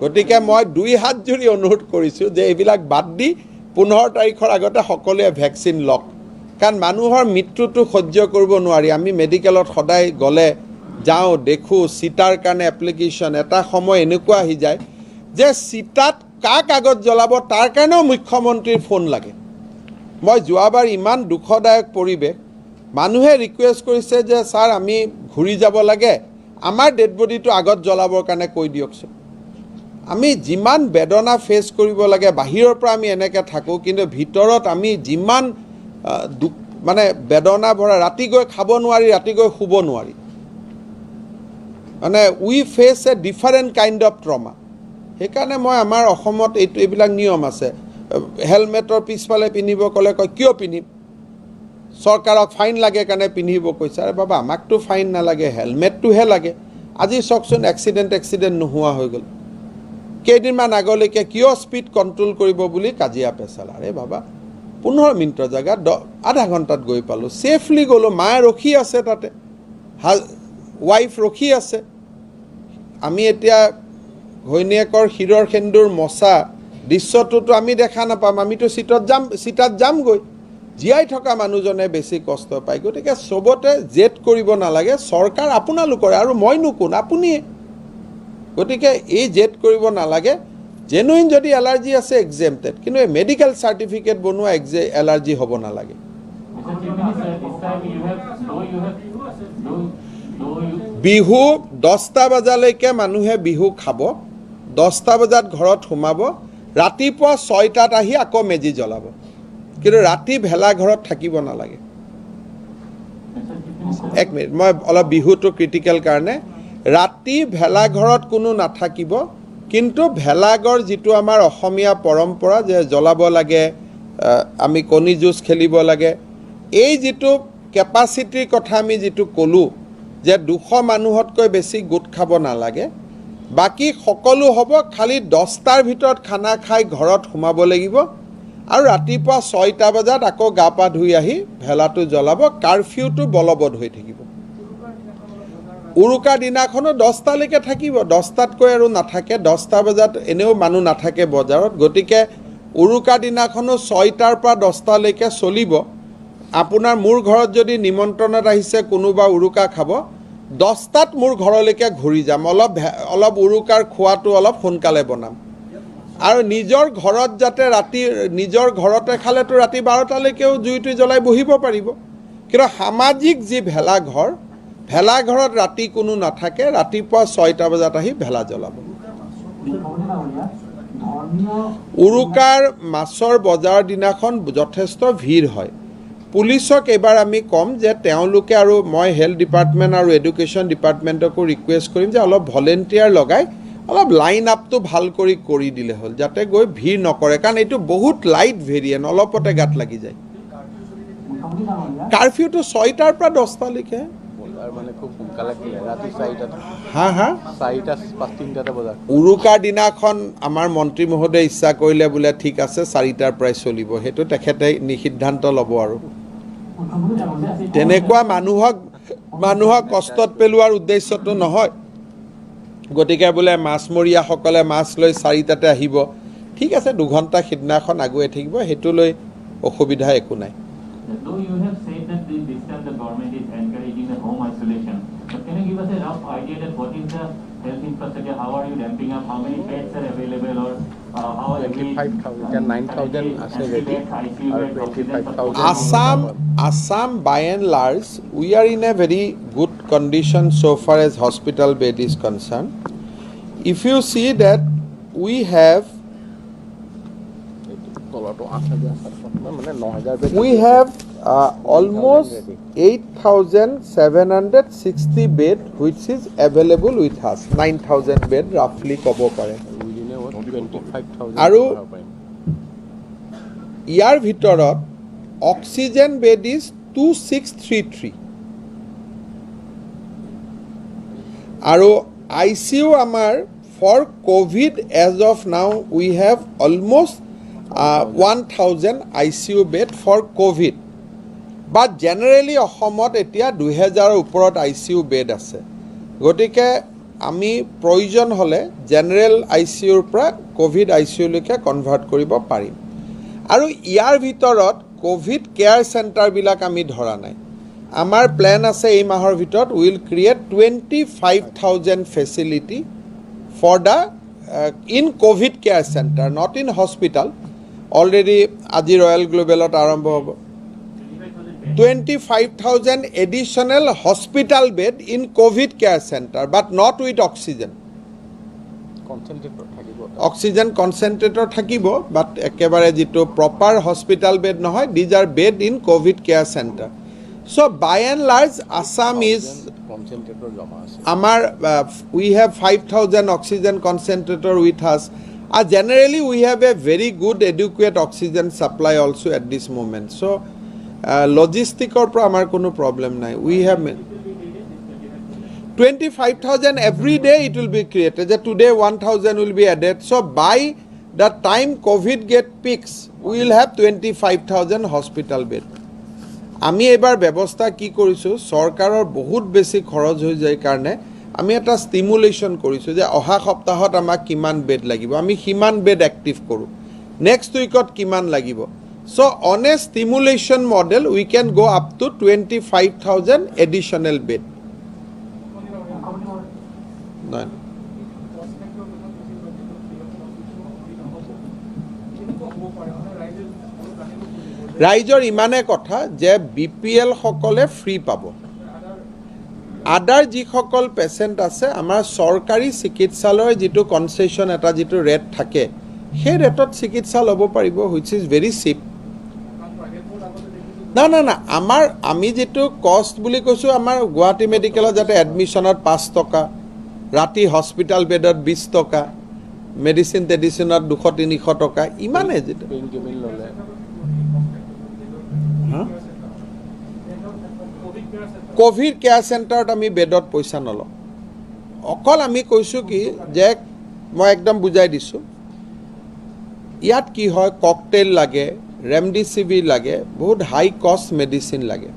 গতিকে মই 2 হাত জুৰি অনুৰোধ কৰিছোঁ যে এইবিলাক বাদ দি 15 তাৰিখৰ আগতে সকলোৱে ভেকচিন লওক কাৰণ মানুহৰ মৃত্যুটো সহ্য কৰিব নোৱাৰি আমি মেডিকেলত সদায় গ'লে যাওঁ দেখোঁ চিটাৰ কাৰণে এপ্লিকেশ্যন এটা সময় এনেকুৱা আহি যায় যে চিটাত কাক আগত জ্বলাব তাৰ কাৰণেও মুখ্যমন্ত্ৰীৰ ফোন লাগে মই যোৱাবাৰ ইমান দুখদায়ক পৰিৱেশ মানুহে ৰিকুৱেষ্ট কৰিছে যে ছাৰ আমি ঘূৰি যাব লাগে আমাৰ ডেড বডিটো আগত জ্বলাবৰ কাৰণে কৈ দিয়কচোন আমি যিমান বেদনা ফেচ কৰিব লাগে বাহিৰৰ পৰা আমি এনেকৈ থাকোঁ কিন্তু ভিতৰত আমি যিমান মানে বেদনা ভৰা ৰাতি গৈ খাব নোৱাৰি ৰাতি গৈ শুব নোৱাৰি মানে we face a different kind of trauma সেইকাৰণে মই আমাৰ অসমত এইবিলাক নিয়ম আছে হেলমেটৰ পিছফালে পিন্ধিব ক'লে কয় কিয় পিন্ধিম চৰকাৰক ফাইন লাগে কাৰণে পিন্ধিব কৈছে আৰে বাবা আমাকতো ফাইন নালাগে হেলমেটটোহে লাগে আজি চাওকচোন এক্সিডেণ্ট নোহোৱা হৈ গ'ল কেইদিনমান আগলৈকে কিয় স্পীড কণ্ট্ৰল কৰিব বুলি কাজিয়া পেচাল আৰে বাবা 15 মিনিটৰ জেগাত আধা ঘণ্টাত গৈ পালোঁ ছেফলি গ'লোঁ মায়ে ৰখি আছে তাতে ৱাইফ ৰখি আছে আমি এতিয়া ঘৈণীয়েকৰ শিৰৰ সেন্দুৰ মচা দৃশ্যটোতো আমি দেখা নাপাম আমিতো চিটাত যামগৈ জীয়াই থকা মানুহজনে বেছি কষ্ট পায় গতিকে চবতে জেদ কৰিব নালাগে চৰকাৰ আপোনালোকৰ আৰু মইনো কোন আপুনিয়ে গতিকে এই জেদ কৰিব নালাগে জেনুইন যদি এলাৰ্জি আছে এক্সেমটেড কিন্তু এই মেডিকেল চাৰ্টিফিকেট বনোৱা এলাৰ্জি হ'ব নালাগে বিহু 10টা বজালৈকে মানুহে বিহু খাব 10টা বজাত ঘৰত সোমাব ৰাতিপুৱা 6টাত আহি আকৌ মেজি জ্বলাব কিন্তু ৰাতি ভেলা ঘৰত থাকিব নালাগে এক মিনিট মই অলপ বিহুটো ক্ৰিটিকেল কাৰণে ৰাতি ভেলা ঘৰত কোনো নাথাকিব কিন্তু ভেলাঘৰ যিটো আমাৰ অসমীয়া পৰম্পৰা যে জ্বলাব লাগে আমি কণী যুঁজ খেলিব লাগে এই যিটো কেপাচিটিৰ কথা আমি যিটো ক'লোঁ যে 200 মানুহতকৈ বেছি গোট খাব নালাগে বাকী সকলো হ'ব খালি 10টাৰ ভিতৰত খানা খাই ঘৰত সোমাব লাগিব আৰু ৰাতিপুৱা 6টা বজাত আকৌ গা পা ধুই আহি ভেলাটো জ্বলাব কাৰফিউটো বলবৎ হৈ থাকিব উৰুকা দিনাখনো 10টালৈকে থাকিব 10টাতকৈ আৰু নাথাকে 10টা বজাত এনেও মানুহ নাথাকে বজাৰত গতিকে উৰুকা দিনাখনো 6টাৰ পৰা 10টালৈকে চলিব আপোনাৰ মোৰ ঘৰত যদি নিমন্ত্ৰণত আহিছে কোনোবা উৰুকা খাব 10টাত মোৰ ঘৰলৈকে ঘূৰি যাম অলপ উৰুকাৰ খোৱাটো অলপ সোনকালে বনাম আৰু নিজৰ ঘৰত যাতে ৰাতি নিজৰ ঘৰতে খালেতো ৰাতি 12টালৈকেও জুইটো জ্বলাই বহিব পাৰিব কিন্তু সামাজিক যি ভেলাঘৰত ৰাতি কোনো নাথাকে ৰাতিপুৱা 6টা বজাত আহি ভেলা জ্বলাব উৰুকাৰ মাছৰ বজাৰ দিনাখন যথেষ্ট ভিৰ হয় পুলিচক এবাৰ আমি কম যে তেওঁলোকে আৰু মই হেলথ ডিপাৰ্টমেণ্ট আৰু এডুকেশ্যন ডিপাৰ্টমেণ্টকো ৰিকুৱেষ্ট কৰিম যে অলপ ভলেণ্টিয়াৰ লগাই অলপ লাইন আপটো ভাল কৰি দিলে হ'ল যাতে গৈ ভিৰ নকৰে কাৰণ এইটো বহুত লাইট ভেৰিয়েণ্ট অলপতে গাত লাগি যায় কাৰফিউটো 6টাৰ পৰা 10টালৈকে মানে খুব সোনকালে খুলে ৰাতি 4টাত হা 4টা 3টাতে বজাৰ উৰুকাৰ দিনাখন আমাৰ মন্ত্ৰী মহোদয়ে ইচ্ছা কৰিলে বোলে ঠিক আছে 4টাৰ পৰাই চলিব সেইটো তেখেতে সিদ্ধান্ত ল'ব আৰু তেনেকুৱা মানুহক কষ্টত পেলোৱাৰ উদ্দেশ্যটো নহয় গতিকে বোলে মাছমৰীয়াসকলে মাছ লৈ 4টাতে আহিব ঠিক আছে 2 ঘণ্টা সিদিনাখন আগুৱাই থাকিব সেইটো লৈ অসুবিধা একো নাই Though you have said that this time the government is encouraging the home isolation, but can you give us a rough idea that what is the health infrastructure, how are you ramping up, how many beds are available, or how are 25,000 9,000 আছে ready আৰু 25,000 Assam by and large we are in a very good condition so far as hospital bed is concerned if you see that we have we have almost 8,760 bed which is available with us 9,000 bed roughly kobo pare aru ইয়াৰ ভিতৰত oxygen bed is 2633 aru ICU amar for COVID as of now we have almost 1,000 ICU bed for COVID. But generally, অসমত এতিয়া 2000 ওপৰত ICU bed আছে গতিকে আমি প্ৰয়োজন হলে general ICUৰ পৰা কোভিড ICU লৈকে কনভাৰ্ট কৰিব পাৰিম আৰু ইয়াৰ ভিতৰত কোভিড কেয়াৰ চেণ্টাৰ বিলাক আমি ধৰা নাই আমাৰ প্ল্যান আছে এই মাহৰ ভিতৰত will create 25,000 facility for the in COVID care centre not in hospital already আজি ৰয়েল গ্লোবেলত আৰম্ভ হ'ব 25,000 additional hospital bed in COVID care center but not with oxygen oxygen concentrator থাকিব but একেবাৰে যেটো proper hospital bed নহয় these are bed in COVID care center so by and large Assam is concentrator জমা আছে আমাৰ we have 5,000 oxygen concentrator with us generally we have a very good adequate oxygen supply also at this moment so logisticor pro amar kono problem nai we have 25,000 every day it will be created that today 1,000 will be added so by the time COVID get peaks we will have 25,000 hospital bed ami ebar ব্যবস্থা কি কৰিছো সৰকাৰৰ বহুত বেছি খৰচ হৈ যায় কাৰণে আমি এটা স্টিমুলেশন কৰিছো যে অহা সপ্তাহত আমাক কিমান বেড লাগিব আমি কিমান বেড এক্টিভ কৰো নেক্সট উইকত কিমান লাগিব so on a stimulation model we can go up to 25,000 additional bed nine ৰাইজৰ ইমানে কথা যে বিপিএল সকলে ফ্ৰী পাব আদাৰ যিসকল পেশেন্ট আছে আমাৰ সৰকাৰি চিকিৎসালয় যেটো কনসেশন এটা যেটো ৰেট থাকে সেই ৰেটত চিকিৎসা লব পাৰিব which is very cheap না আমাৰ আমি যেটো কষ্ট বুলি কৈছো আমাৰ গুৱাহাটী মেডিকেলত যাতে এডমিশনত 5 টকা ৰাতি হস্পিটাল বেডত 20 টকা মেডিসিন টেডিসিনত 200-300 টকা ইমানে যেটো কোভিড কেয়াৰ চেণ্টাৰত আমি বেডত পইচা নলওঁ অকল আমি কৈছো কি যে মই একদম বুজাই দিছো ইয়াত কি হয় ককটেল লাগে ৰেমডিসিভিৰ লাগে বহুত হাই কষ্ট মেডিসিন লাগে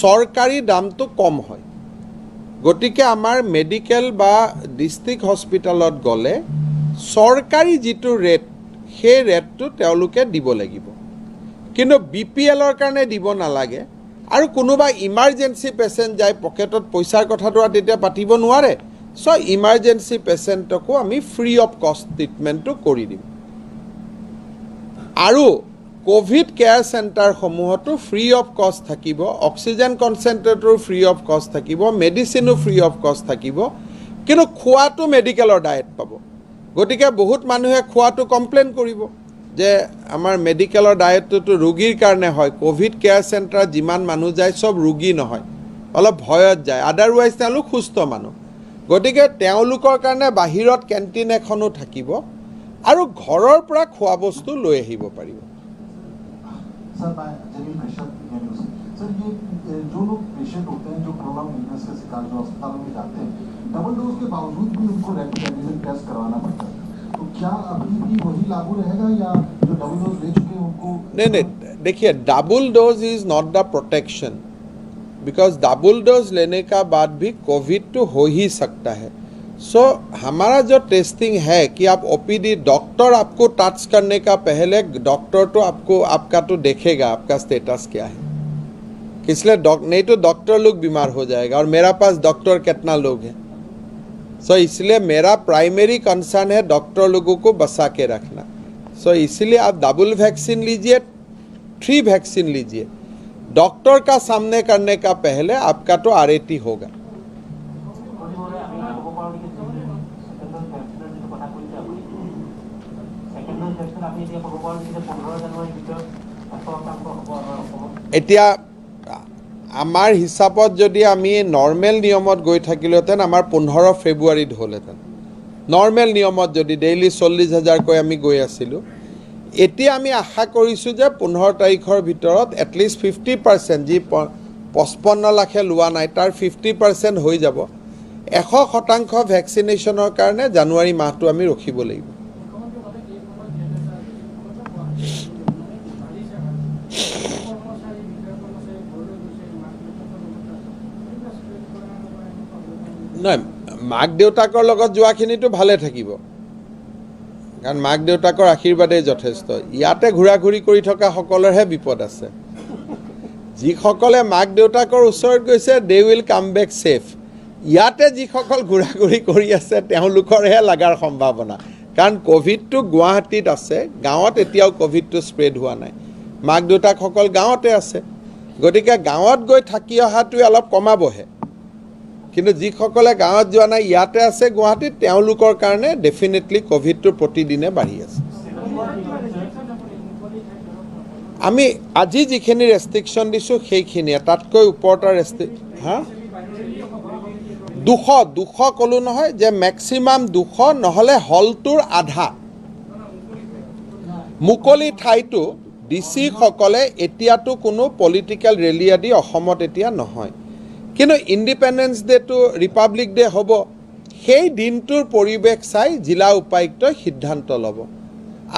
সৰকাৰি দামটো কম হয় গটিকে আমাৰ মেডিকেল বা ডিস্ট্ৰিক্ট হস্পিটালত গলে সৰকাৰি যেটো ৰেট সেই ৰেটটো তেওঁলোকে দিব লাগিব কিন্তু বিপিএলৰ কাৰণে দিব নালাগে আৰু কোনোবা ইমাৰ্জেন্সি পেশেন্ট যায় পকেটত পইচাৰ কথাটো তেতিয়া পাতিব নোৱাৰে সো ইমাৰ্জেন্সি পেশেন্টকো আমি ফ্ৰী অফ কষ্ট ট্ৰিটমেন্টটো কৰি দিম আৰু কোভিড কেয়াৰ চেণ্টাৰ সমূহতো ফ্ৰী অফ কষ্ট থাকিব অক্সিজেন কনসেন্ট্ৰেটৰ ফ্ৰী অফ কষ্ট থাকিব মেডিসিনো ফ্ৰী অফ কষ্ট থাকিব কিন্তু খোৱাটো মেডিকেলৰ ডায়েট পাব গতিকে বহুত মানুহে খোৱাটো কমপ্লেইন কৰিব যে আমাৰ মেডিকেলৰ ডায়েটটো ৰোগীৰ কাৰণে হয় কোভিড কেয়াৰ চেণ্টাৰত যিমান মানুহ যায় সব ৰোগী নহয় অলপ ভয়ত যায় আদাৰৱাইজ তেওঁলোক সুস্থ মানুহ গতিকে তেওঁলোকৰ কাৰণে বাহিৰত কেণ্টিন এখনো থাকিব আৰু ঘৰৰ পৰা খোৱা বস্তু লৈ আহিব পাৰিব सर मैं जमील प्रेशर सर ये जो लोग पेशेंट होते हैं जो प्रोग्राम इलनेस के शिकार जो अस्पतालों में जाते हैं डबल डोज के बावजूद भी उनको रैपिड एंटीजन टेस्ट करवाना पड़ता है तो क्या अभी भी वही लागू रहेगा या जो डबल डोज ले चुके हैं उनको नहीं देखिए double dose is not the protection because double dose लेने का बाद भी कोविड तो हो ही सकता है सो हमारा जो टेस्टिंग है कि आप ओपीडी डॉक्टर आपको टच करने का पहले डॉक्टर तो आपको आपका तो देखेगा आपका स्टेटस क्या है इसलिए नहीं तो डॉक्टर लोग बीमार हो जाएगा और मेरा पास डॉक्टर कितना लोग हैं सो इसलिए मेरा प्राइमरी कंसर्न है डॉक्टर लोगों को बचा के रखना सो इसलिए आप डबल वैक्सीन लीजिए 3 वैक्सीन लीजिए डॉक्टर का सामने करने का पहले आपका तो आरएटी होगा এতিয়া আমাৰ হিচাপত যদি আমি নৰ্মেল নিয়মত গৈ থাকিলেহেঁতেন আমাৰ 15 ফেব্ৰুৱাৰীত হ'লহেঁতেন নৰ্মেল নিয়মত যদি ডেইলি 40,000 কৈ আমি গৈ আছিলোঁ এতিয়া আমি আশা কৰিছোঁ যে 15 তাৰিখৰ ভিতৰত এটলিষ্ট 50% যি 55 লাখে লোৱা নাই তাৰ 50% হৈ যাব 100% ভেকচিনেশ্যনৰ কাৰণে জানুৱাৰী মাহটো আমি ৰখিব লাগিব নহয় মাক দেউতাকৰ লগত যোৱাখিনিতো ভালে থাকিব কাৰণ মাক দেউতাকৰ আশীৰ্বাদেই যথেষ্ট ইয়াতে ঘূৰা ঘূৰি কৰি থকা সকলৰহে বিপদ আছে যিসকলে মাক দেউতাকৰ ওচৰত গৈছে they will come back safe ইয়াতে যিসকল ঘূৰা ঘূৰি কৰি আছে তেওঁলোকৰহে লাগাৰ সম্ভাৱনা কাৰণ কোভিডটো গুৱাহাটীত আছে গাঁৱত এতিয়াও কোভিডটো স্প্ৰেড হোৱা নাই মাক দেউতাকসকল গাঁৱতে আছে গতিকে গাঁৱত গৈ থাকি অহাটোৱে অলপ কমাবহে কিন্তু যিসকলে গাঁৱত যোৱা নাই ইয়াতে আছে গুৱাহাটীত তেওঁলোকৰ কাৰণে ডেফিনেটলি কোভিডটো প্ৰতিদিনে বাঢ়ি আছে আমি আজি যিখিনি ৰেষ্ট্ৰিকশ্যন দিছোঁ সেইখিনি তাতকৈ ওপৰত হা 200 ক'লো নহয় যে মেক্সিমাম 200 নহ'লে হলটোৰ আধা মুকলি ঠাইটো ডিচিসকলে এতিয়াতো কোনো পলিটিকেল ৰেলী আদি অসমত এতিয়া নহয় কিন্তু ইণ্ডিপেণ্ডেন্স ডেটো ৰিপাব্লিক ডে হ'ব সেই দিনটোৰ পৰিৱেশ চাই জিলা উপায়ুক্তই সিদ্ধান্ত ল'ব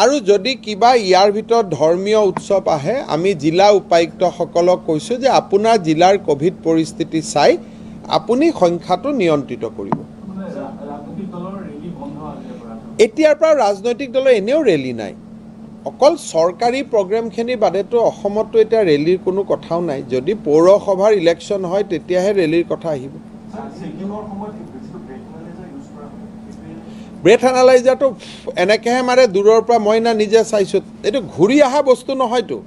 আৰু যদি কিবা ইয়াৰ ভিতৰত ধৰ্মীয় উৎসৱ আহে আমি জিলা উপায়ুক্তসকলক কৈছোঁ যে আপোনাৰ জিলাৰ কোভিড পৰিস্থিতি চাই আপুনি সংখ্যাটো নিয়ন্ত্ৰিত কৰিব এতিয়াৰ পৰা ৰাজনৈতিক দলৰ এনেও ৰেলী নাই অকল চৰকাৰী প্ৰগ্ৰেমখিনিৰ বাদেতো অসমতো এতিয়া ৰেলীৰ কোনো কথাও নাই যদি পৌৰসভাৰ ইলেকশ্যন হয় তেতিয়াহে ৰেলীৰ কথা আহিব ব্ৰেথ এনালাইজাৰটো এনেকৈহে মাৰে দূৰৰ পৰা মই না নিজে চাইছোঁ এইটো ঘূৰি অহা বস্তু নহয়তো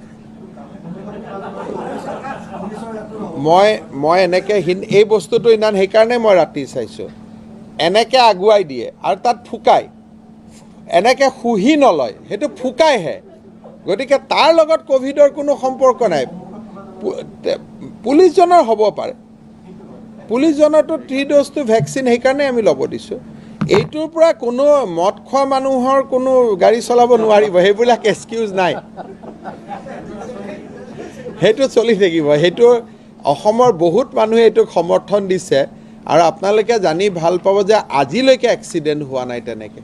মই এনেকৈ এই বস্তুটো ইমান সেইকাৰণে মই ৰাতি চাইছোঁ এনেকৈ আগুৱাই দিয়ে আৰু তাত ফুকায় এনেকৈ শুহি নলয় সেইটো ফুকায়হে গতিকে তাৰ লগত কোভিডৰ কোনো সম্পৰ্ক নাই পুলিচজনৰ হ'ব পাৰে পুলিচজনৰতো 3 ড'জটো ভেকচিন সেইকাৰণে আমি ল'ব দিছোঁ এইটোৰ পৰা কোনো মদ খোৱা মানুহৰ কোনো গাড়ী চলাব নোৱাৰিব সেইবিলাক এক্সকিউজ নাই সেইটো চলি থাকিব সেইটো অসমৰ বহুত মানুহে এইটোক সমৰ্থন দিছে আৰু আপোনালোকে জানি ভাল পাব যে আজিলৈকে এক্সিডেণ্ট হোৱা নাই তেনেকৈ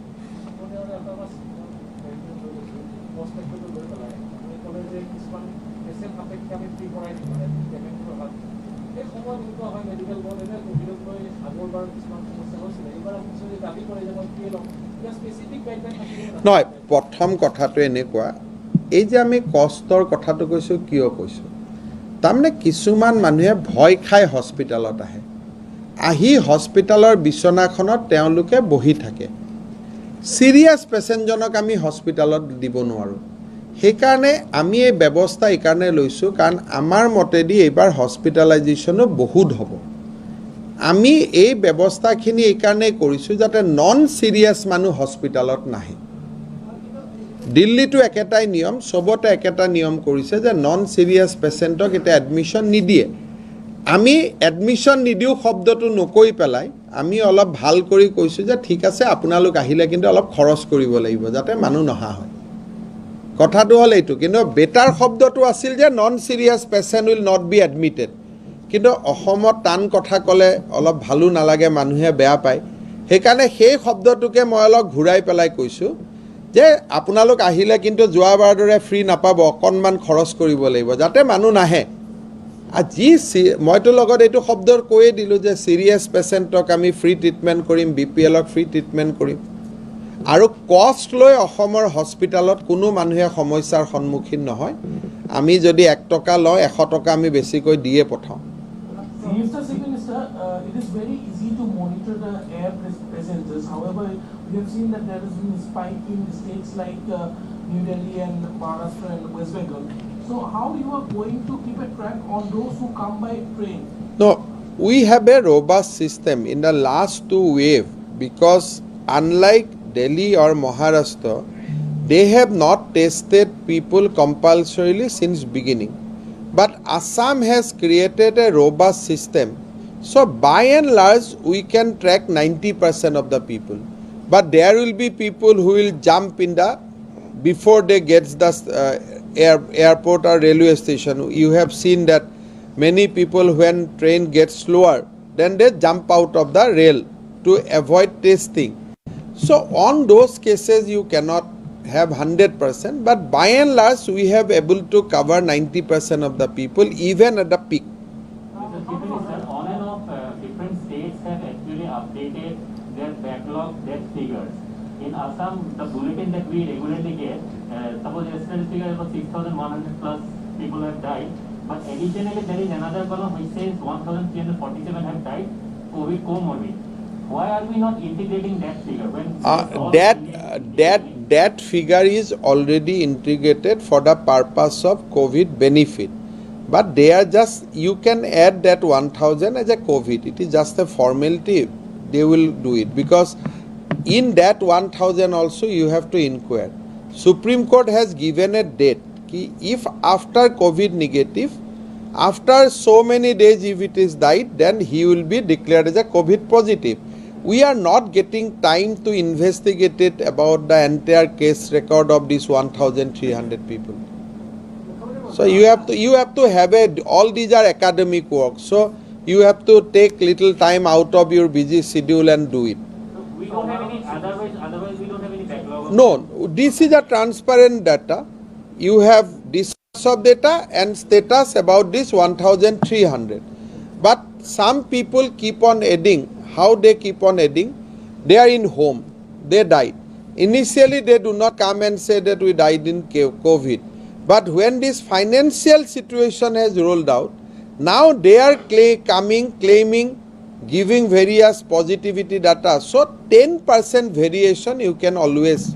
নহয় প্ৰথম কথাটো এনেকুৱা এই যে আমি কষ্টৰ কথাটো কৈছোঁ কিয় কৈছোঁ তাৰমানে কিছুমান মানুহে ভয় খাই হস্পিটেলত আহি হস্পিটেলৰ বিচনাখনত তেওঁলোকে বহি থাকে সিৰিয়াছ পেচেণ্টজনক আমি হস্পিটেলত দিব নোৱাৰোঁ সেইকাৰণে আমি এই ব্যৱস্থা এইকাৰণে লৈছোঁ কাৰণ আমাৰ মতেদি এইবাৰ হস্পিটেলাইজেশ্যনো বহুত হ'ব আমি এই ব্যৱস্থাখিনি এইকাৰণে কৰিছোঁ যাতে নন সিৰিয়াছ মানুহ হস্পিটালত নাহে দিল্লীটো একেটাই নিয়ম সবতে একেটা নিয়ম কৰিছে যে নন সিৰিয়াছ পেচেণ্টক এটা এডমিশ্যন নিদিয়ে আমি এডমিশ্যন নিদিও শব্দটো নকৈ পেলাই আমি অলপ ভাল কৰি কৈছোঁ যে ঠিক আছে আপোনালোক আহিলে কিন্তু অলপ খৰচ কৰিব লাগিব যাতে মানুহ নহা হয় কথাটো হ'ল এইটো কিন্তু বেটাৰ শব্দটো আছিল যে non serious patient will not be admitted কিন্তু অসমত টান কথা ক'লে অলপ ভালো নালাগে মানুহে বেয়া পায় সেইকাৰণে সেই শব্দটোকে মই অলপ ঘূৰাই পেলাই কৈছোঁ যে আপোনালোক আহিলে কিন্তু যোৱাবাৰ দৰে ফ্ৰী নাপাব অকণমান খৰচ কৰিব লাগিব যাতে মানুহ নাহে আজি মইতো লগত এইটো শব্দ কৈয়ে দিলোঁ যে সিৰিয়াছ পেচেণ্টক আমি ফ্ৰী ট্ৰিটমেণ্ট কৰিম BPLক ফ্ৰী ট্ৰিটমেণ্ট কৰিম আৰু কষ্ট লৈ অসমৰ হস্পিটালত কোনো মানুহে সমস্যাৰ সন্মুখীন নহয় আমি যদি 1 টকা লওঁ 100 টকা আমি বেছিকৈ দিয়ে পঠাওঁ Mr. Chief Minister, it is very easy to monitor the air presence. However, we have seen that there has been a spike in states like New Delhi and Maharashtra and West Bengal. So how you are going to keep a track on those who come by train? No, we have a robust system in the last 2 waves because unlike Delhi or Maharashtra, they have not tested people compulsorily since beginning. But Assam has created a robust system. So by and large, we can track 90% of the people. But there will be people who will jump in the, before they get the airport or railway station. You have seen that many people when train gets slower, then they jump out of the rail to avoid testing. So on those cases, you cannot have 100%, but by and large we have able to cover 90% of the people even at the peak. Mr. Chief Minister, on and off, different states have actually updated their backlog death figures. In Assam, the bulletin that we regularly get, suppose yesterday's figure was 6,100 plus people have died, but additionally there is another column which says 1,347 have died COVID comorbid. Why are we not integrating that figure? When That figure is already integrated for the purpose of COVID benefit. But they are just, you can add that 1,000 as a COVID. It is just a formality. They will do it because in that 1,000 also you have to inquire. Supreme Court has given a date. If after COVID negative, after so many days if it is died, then he will be declared as a COVID positive. We are not getting time to investigate it about the entire case record of these 1,300 people. So you have to have all these are academic work. So you have to take little time out of your busy schedule and do it. we don't have any, otherwise we don't have any backlog. No, this is a transparent data. You have this of data and status about this 1,300. But some people keep on adding. How they keep on adding? They are in home. They died. Initially, they do not come and say that we died in COVID. But when this financial situation has rolled out, now they are claiming, giving various positivity data. So 10% variation you can always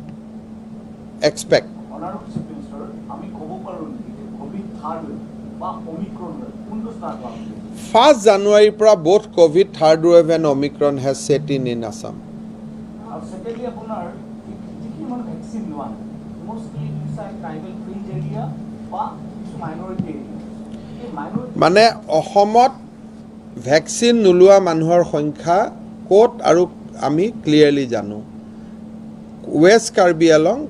expect. Honorable Chief Minister, আমি কব পাৰো নেকি Covid third wave বা Omicron wave কোনটো start হ'ব 1st January pra both COVID third wave and Omicron has set in Assam. আৰু secondly আপোনাৰ যিখিনি মানে ভ্যাকসিন লোৱা মোস্টলি ট্ৰাইবেল ফ্ৰিঞ্জ এৰিয়া বা মাইনৰিটি এৰিয়া এই মাইনৰিটি মানে অসমত ভ্যাকচিন নোলোৱা মানুহৰ সংখ্যা ক'ত আৰু আমি ক্লিয়াৰলি জানো ৱেষ্ট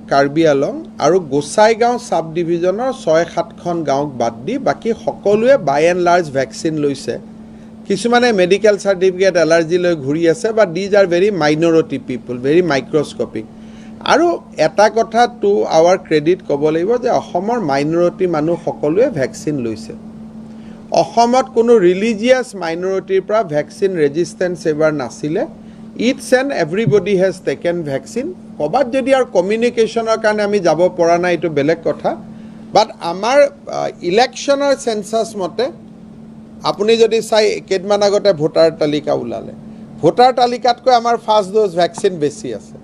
কাৰ্বি আলং আৰু গোসাইগাঁও সাব ডিভিজনৰ 6-7খন গাঁওক বাদ দি বাকি সকলোৱে বাই এণ্ড লাৰ্জ ভ্যাকচিন লৈছে কিছুমানে মেডিকেল সাৰ্টিফিকেট এলাৰ্জি লৈ ঘূৰি আছে but these are very minority people very microscopic আৰু এটা কথা টু আৱাৰ ক্ৰেডিট ক'ব লাগিব যে অসমৰ মাইনৰিটি মানুহ সকলোৱে ভ্যাকচিন লৈছে অসমত কোনো ৰিলিজিয়াছ মাইনৰিটিৰ পৰা ভ্যাকচিন ৰেজিষ্টেন্স এবাৰ নাছিলে it's and everybody has taken vaccine ক'বাত যদি আৰু কমিউনিকেশ্যনৰ কাৰণে আমি যাব পৰা নাই এইটো বেলেগ কথা বাট আমাৰ ইলেকশ্যনৰ চেঞ্চাছ মতে আপুনি যদি চাই কেইদিনমান আগতে ভোটাৰ তালিকা ওলালে ভোটাৰ তালিকাতকৈ আমাৰ ফাৰ্ষ্ট ড'জ ভ্যাকচিন বেছি আছে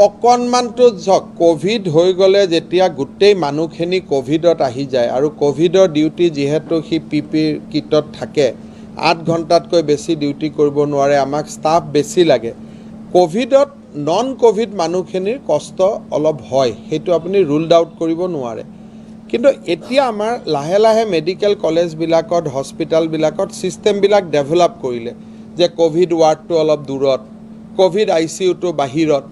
অকণমানটো চাওক কোভিড হৈ গ'লে যেতিয়া গোটেই মানুহখিনি কোভিডত আহি যায় আৰু কোভিডৰ ডিউটি যিহেতু সি পি কিটত থাকে 8 ঘণ্টাতকৈ বেছি ডিউটি কৰিব নোৱাৰে আমাক ষ্টাফ বেছি লাগে কোভিডত নন কোভিড মানুহখিনিৰ কষ্ট অলপ হয় সেইটো আপুনি ৰুলড আউট কৰিব নোৱাৰে কিন্তু এতিয়া আমাৰ লাহে লাহে মেডিকেল কলেজবিলাকত হস্পিটালবিলাকত চিষ্টেমবিলাক ডেভেলপ কৰিলে যে কোভিড ৱাৰ্ডটো অলপ দূৰত কোভিড আইচিইউটো বাহিৰত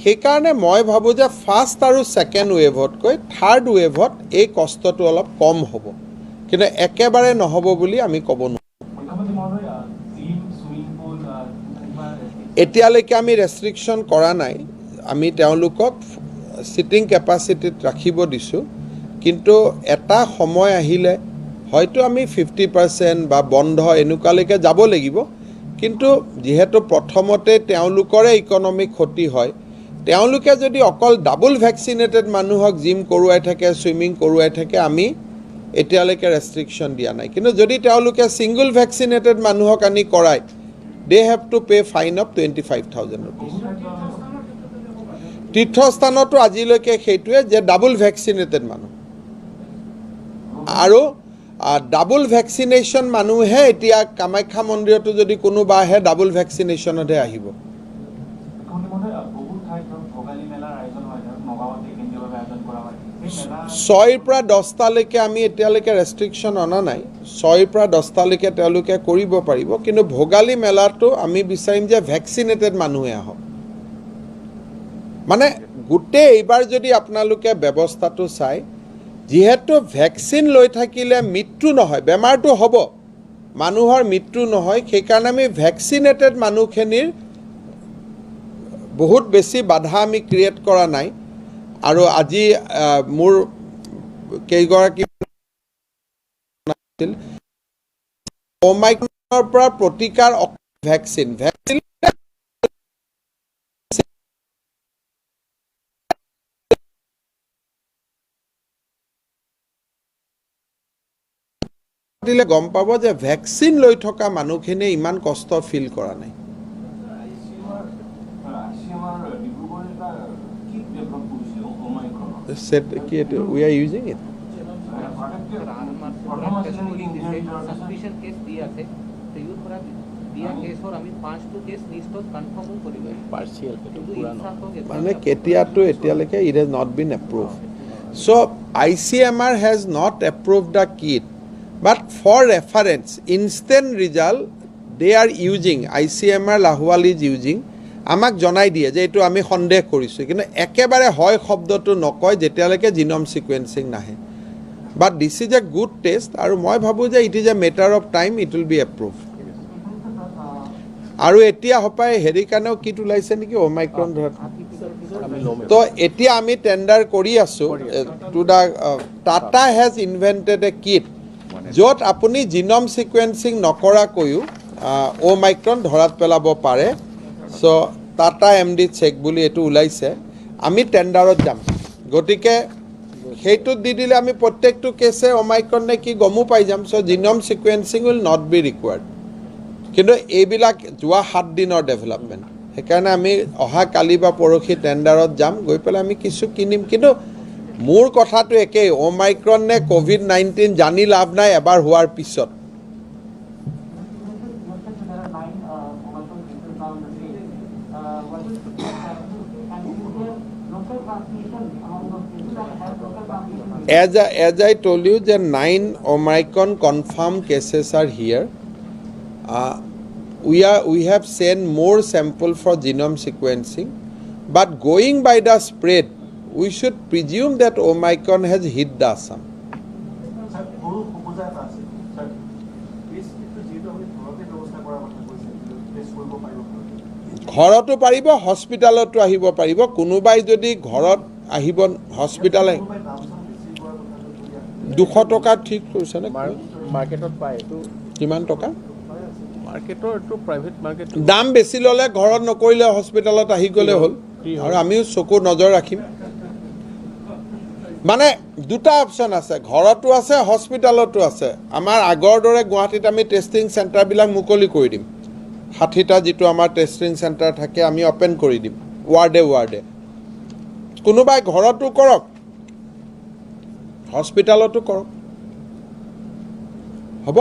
সেইকাৰণে মই ভাবোঁ যে ফাৰ্ষ্ট আৰু ছেকেণ্ড ৱেভতকৈ থাৰ্ড ৱেভত এই কষ্টটো অলপ কম হ'ব কিন্তু একেবাৰে নহ'ব বুলি আমি ক'ব নোৱাৰোঁ এতিয়ালৈকে আমি ৰেষ্ট্ৰিকশ্যন কৰা নাই আমি তেওঁলোকক সিটিং কেপাচিটিত ৰাখিব দিছোঁ কিন্তু এটা সময় আহিলে হয়তো আমি 50% বা বন্ধ এনেকুৱালৈকে যাব লাগিব কিন্তু যেহেতু প্ৰথমতে তেওঁলোকৰে ইকনমিক ক্ষতি হয় তেওঁলোকে যদি অকল ডাবল ভ্যাকসিনেটেড মানুহক জিম কৰোৱাই থাকে সুইমিং কৰোৱাই থাকে আমি এতিয়ালৈকে ৰেষ্ট্ৰিকশ্যন দিয়া নাই কিন্তু যদি তেওঁলোকে সিঙ্গল ভ্যাকসিনেটেড মানুহক আনি কৰায় they have to pay fine of 25,000 rupees তীৰ্থস্থানতো আজিলৈকে সেইটোৱে যে ডাবল ভ্যাকসিনেটেড মানুহ আৰু ডাবল ভ্যাকসিনেশন মানুহে এতিয়া কামাখ্যা মন্দিৰতো যদি কোনোবা আহে ডাবল ভ্যাকসিনেশনতে আহিব ছয়ৰ পৰা 10টালৈকে আমি এতিয়ালৈকে ৰেষ্ট্ৰিকশ্যন অনা নাই 6ৰ পৰা 10টালৈকে তেওঁলোকে কৰিব পাৰিব কিন্তু ভোগালী মেলাটো আমি বিচাৰিম যে ভ্যাকসিনেটেড মানুহে আহক মানে গোটেই এইবাৰ যদি আপোনালোকে ব্যৱস্থাটো চাই যেহেতু ভ্যাকসিন লৈ থাকিলে মৃত্যু নহয় বেমাৰটো হ'ব মানুহৰ মৃত্যু নহয় সেইকাৰণে আমি ভ্যাকসিনেটেড মানুহখিনিৰ বহুত বেছি বাধা আমি ক্ৰিয়েট কৰা নাই আৰু আজি মোৰ কেইগৰাকী ওমাইক্ৰনৰ পৰা প্ৰতিকাৰ ভ্যাকসিন দিলে গম পাব যে ভ্যাকসিন লৈ থকা মানুহখিনিয়ে ইমান কষ্ট ফিল কৰা নাই said we are using it suspicion case diya the to you thora diya case or ami 5 to case list confirm koribo partial pura no মানে কেতিয়াটো এতিয়ালৈকে it has not been approved so ICMR has not approved the kit but for reference instant result they are using ICMR Lahwal is using আমাক জনাই দিয়ে যে এটো আমি সন্দেহ কৰিছো কিন্তু একেবাৰে হয় শব্দটো নকয় যেতিয়ালৈকে জিনোম সিকোয়েন্সিং নাহে but this is a good test আৰু মই ভাবো যে it is a matter of time it will be approved আৰু এতিয়া হপাই হেৰি কাৰণেও কিট ওলাইছে নেকি ওমাইক্ৰন তো এতিয়া আমি টেন্ডাৰ কৰি আছো to the Tata has invented A kit য'ত আপুনি জিনোম সিকোয়েন্সিং নকৰাকৈও ওমাইক্ৰন ধৰাত পেলাব পাৰে সো টাটা এমডি চেক বুলি এটো ওলাইছে আমি টেন্ডাৰত যাম গটিকে সেইটো দি দিলে আমি প্ৰত্যেকটো কেছে ওমাইক্ৰন নে কি গমো পাই যাম so genome sequencing will not be required কিন্তু এইবিলাক যোৱা 7 দিনৰ ডেভেলপমেন্ট সেইকাৰণে আমি অহা কালি বা পৰখি টেন্ডাৰত যাম গৈ পেলাই আমি কিছু কিনিম কিন্তু মোৰ কথাটো একেই ওমাইক্ৰন নে কোভিড-19 জানি লাভ নাই এবাৰ হোৱাৰ পিছত As I told you, the 9 Omicron confirmed cases are here. We have sent more sample for genome sequencing, but going by the spread, we should presume that Omicron has hit the Assam. ঘৰতো পাৰিব হস্পিটালতো আহিব পাৰিব কোনোবাই যদি ঘৰত আহিব hospital 200 টকা ঠিক কৈছে না মাৰ্কেটত পায় তো কিমান টকা মাৰ্কেটৰ তো প্ৰাইভেট মাৰ্কেট দাম বেছি ললে ঘৰত নকৰিলে হস্পিটালত আহি গলে হল আৰু আমিও চকু নজৰ ৰাখিম মানে দুটা অপচন আছে ঘৰতো আছে হস্পিটালতো আছে আমাৰ আগৰ দৰে গুৱাহাটীত আমি টেষ্টিং সেন্টাৰ বিলাক মুকলি কৰি দিম 60টা যেটো আমাৰ টেষ্টিং সেন্টাৰ থাকে আমি ওপেন কৰি দিম ওয়াৰ্ডে কোনোবাই ঘৰতো কৰক, হস্পিটালতো কৰক, হ'ব।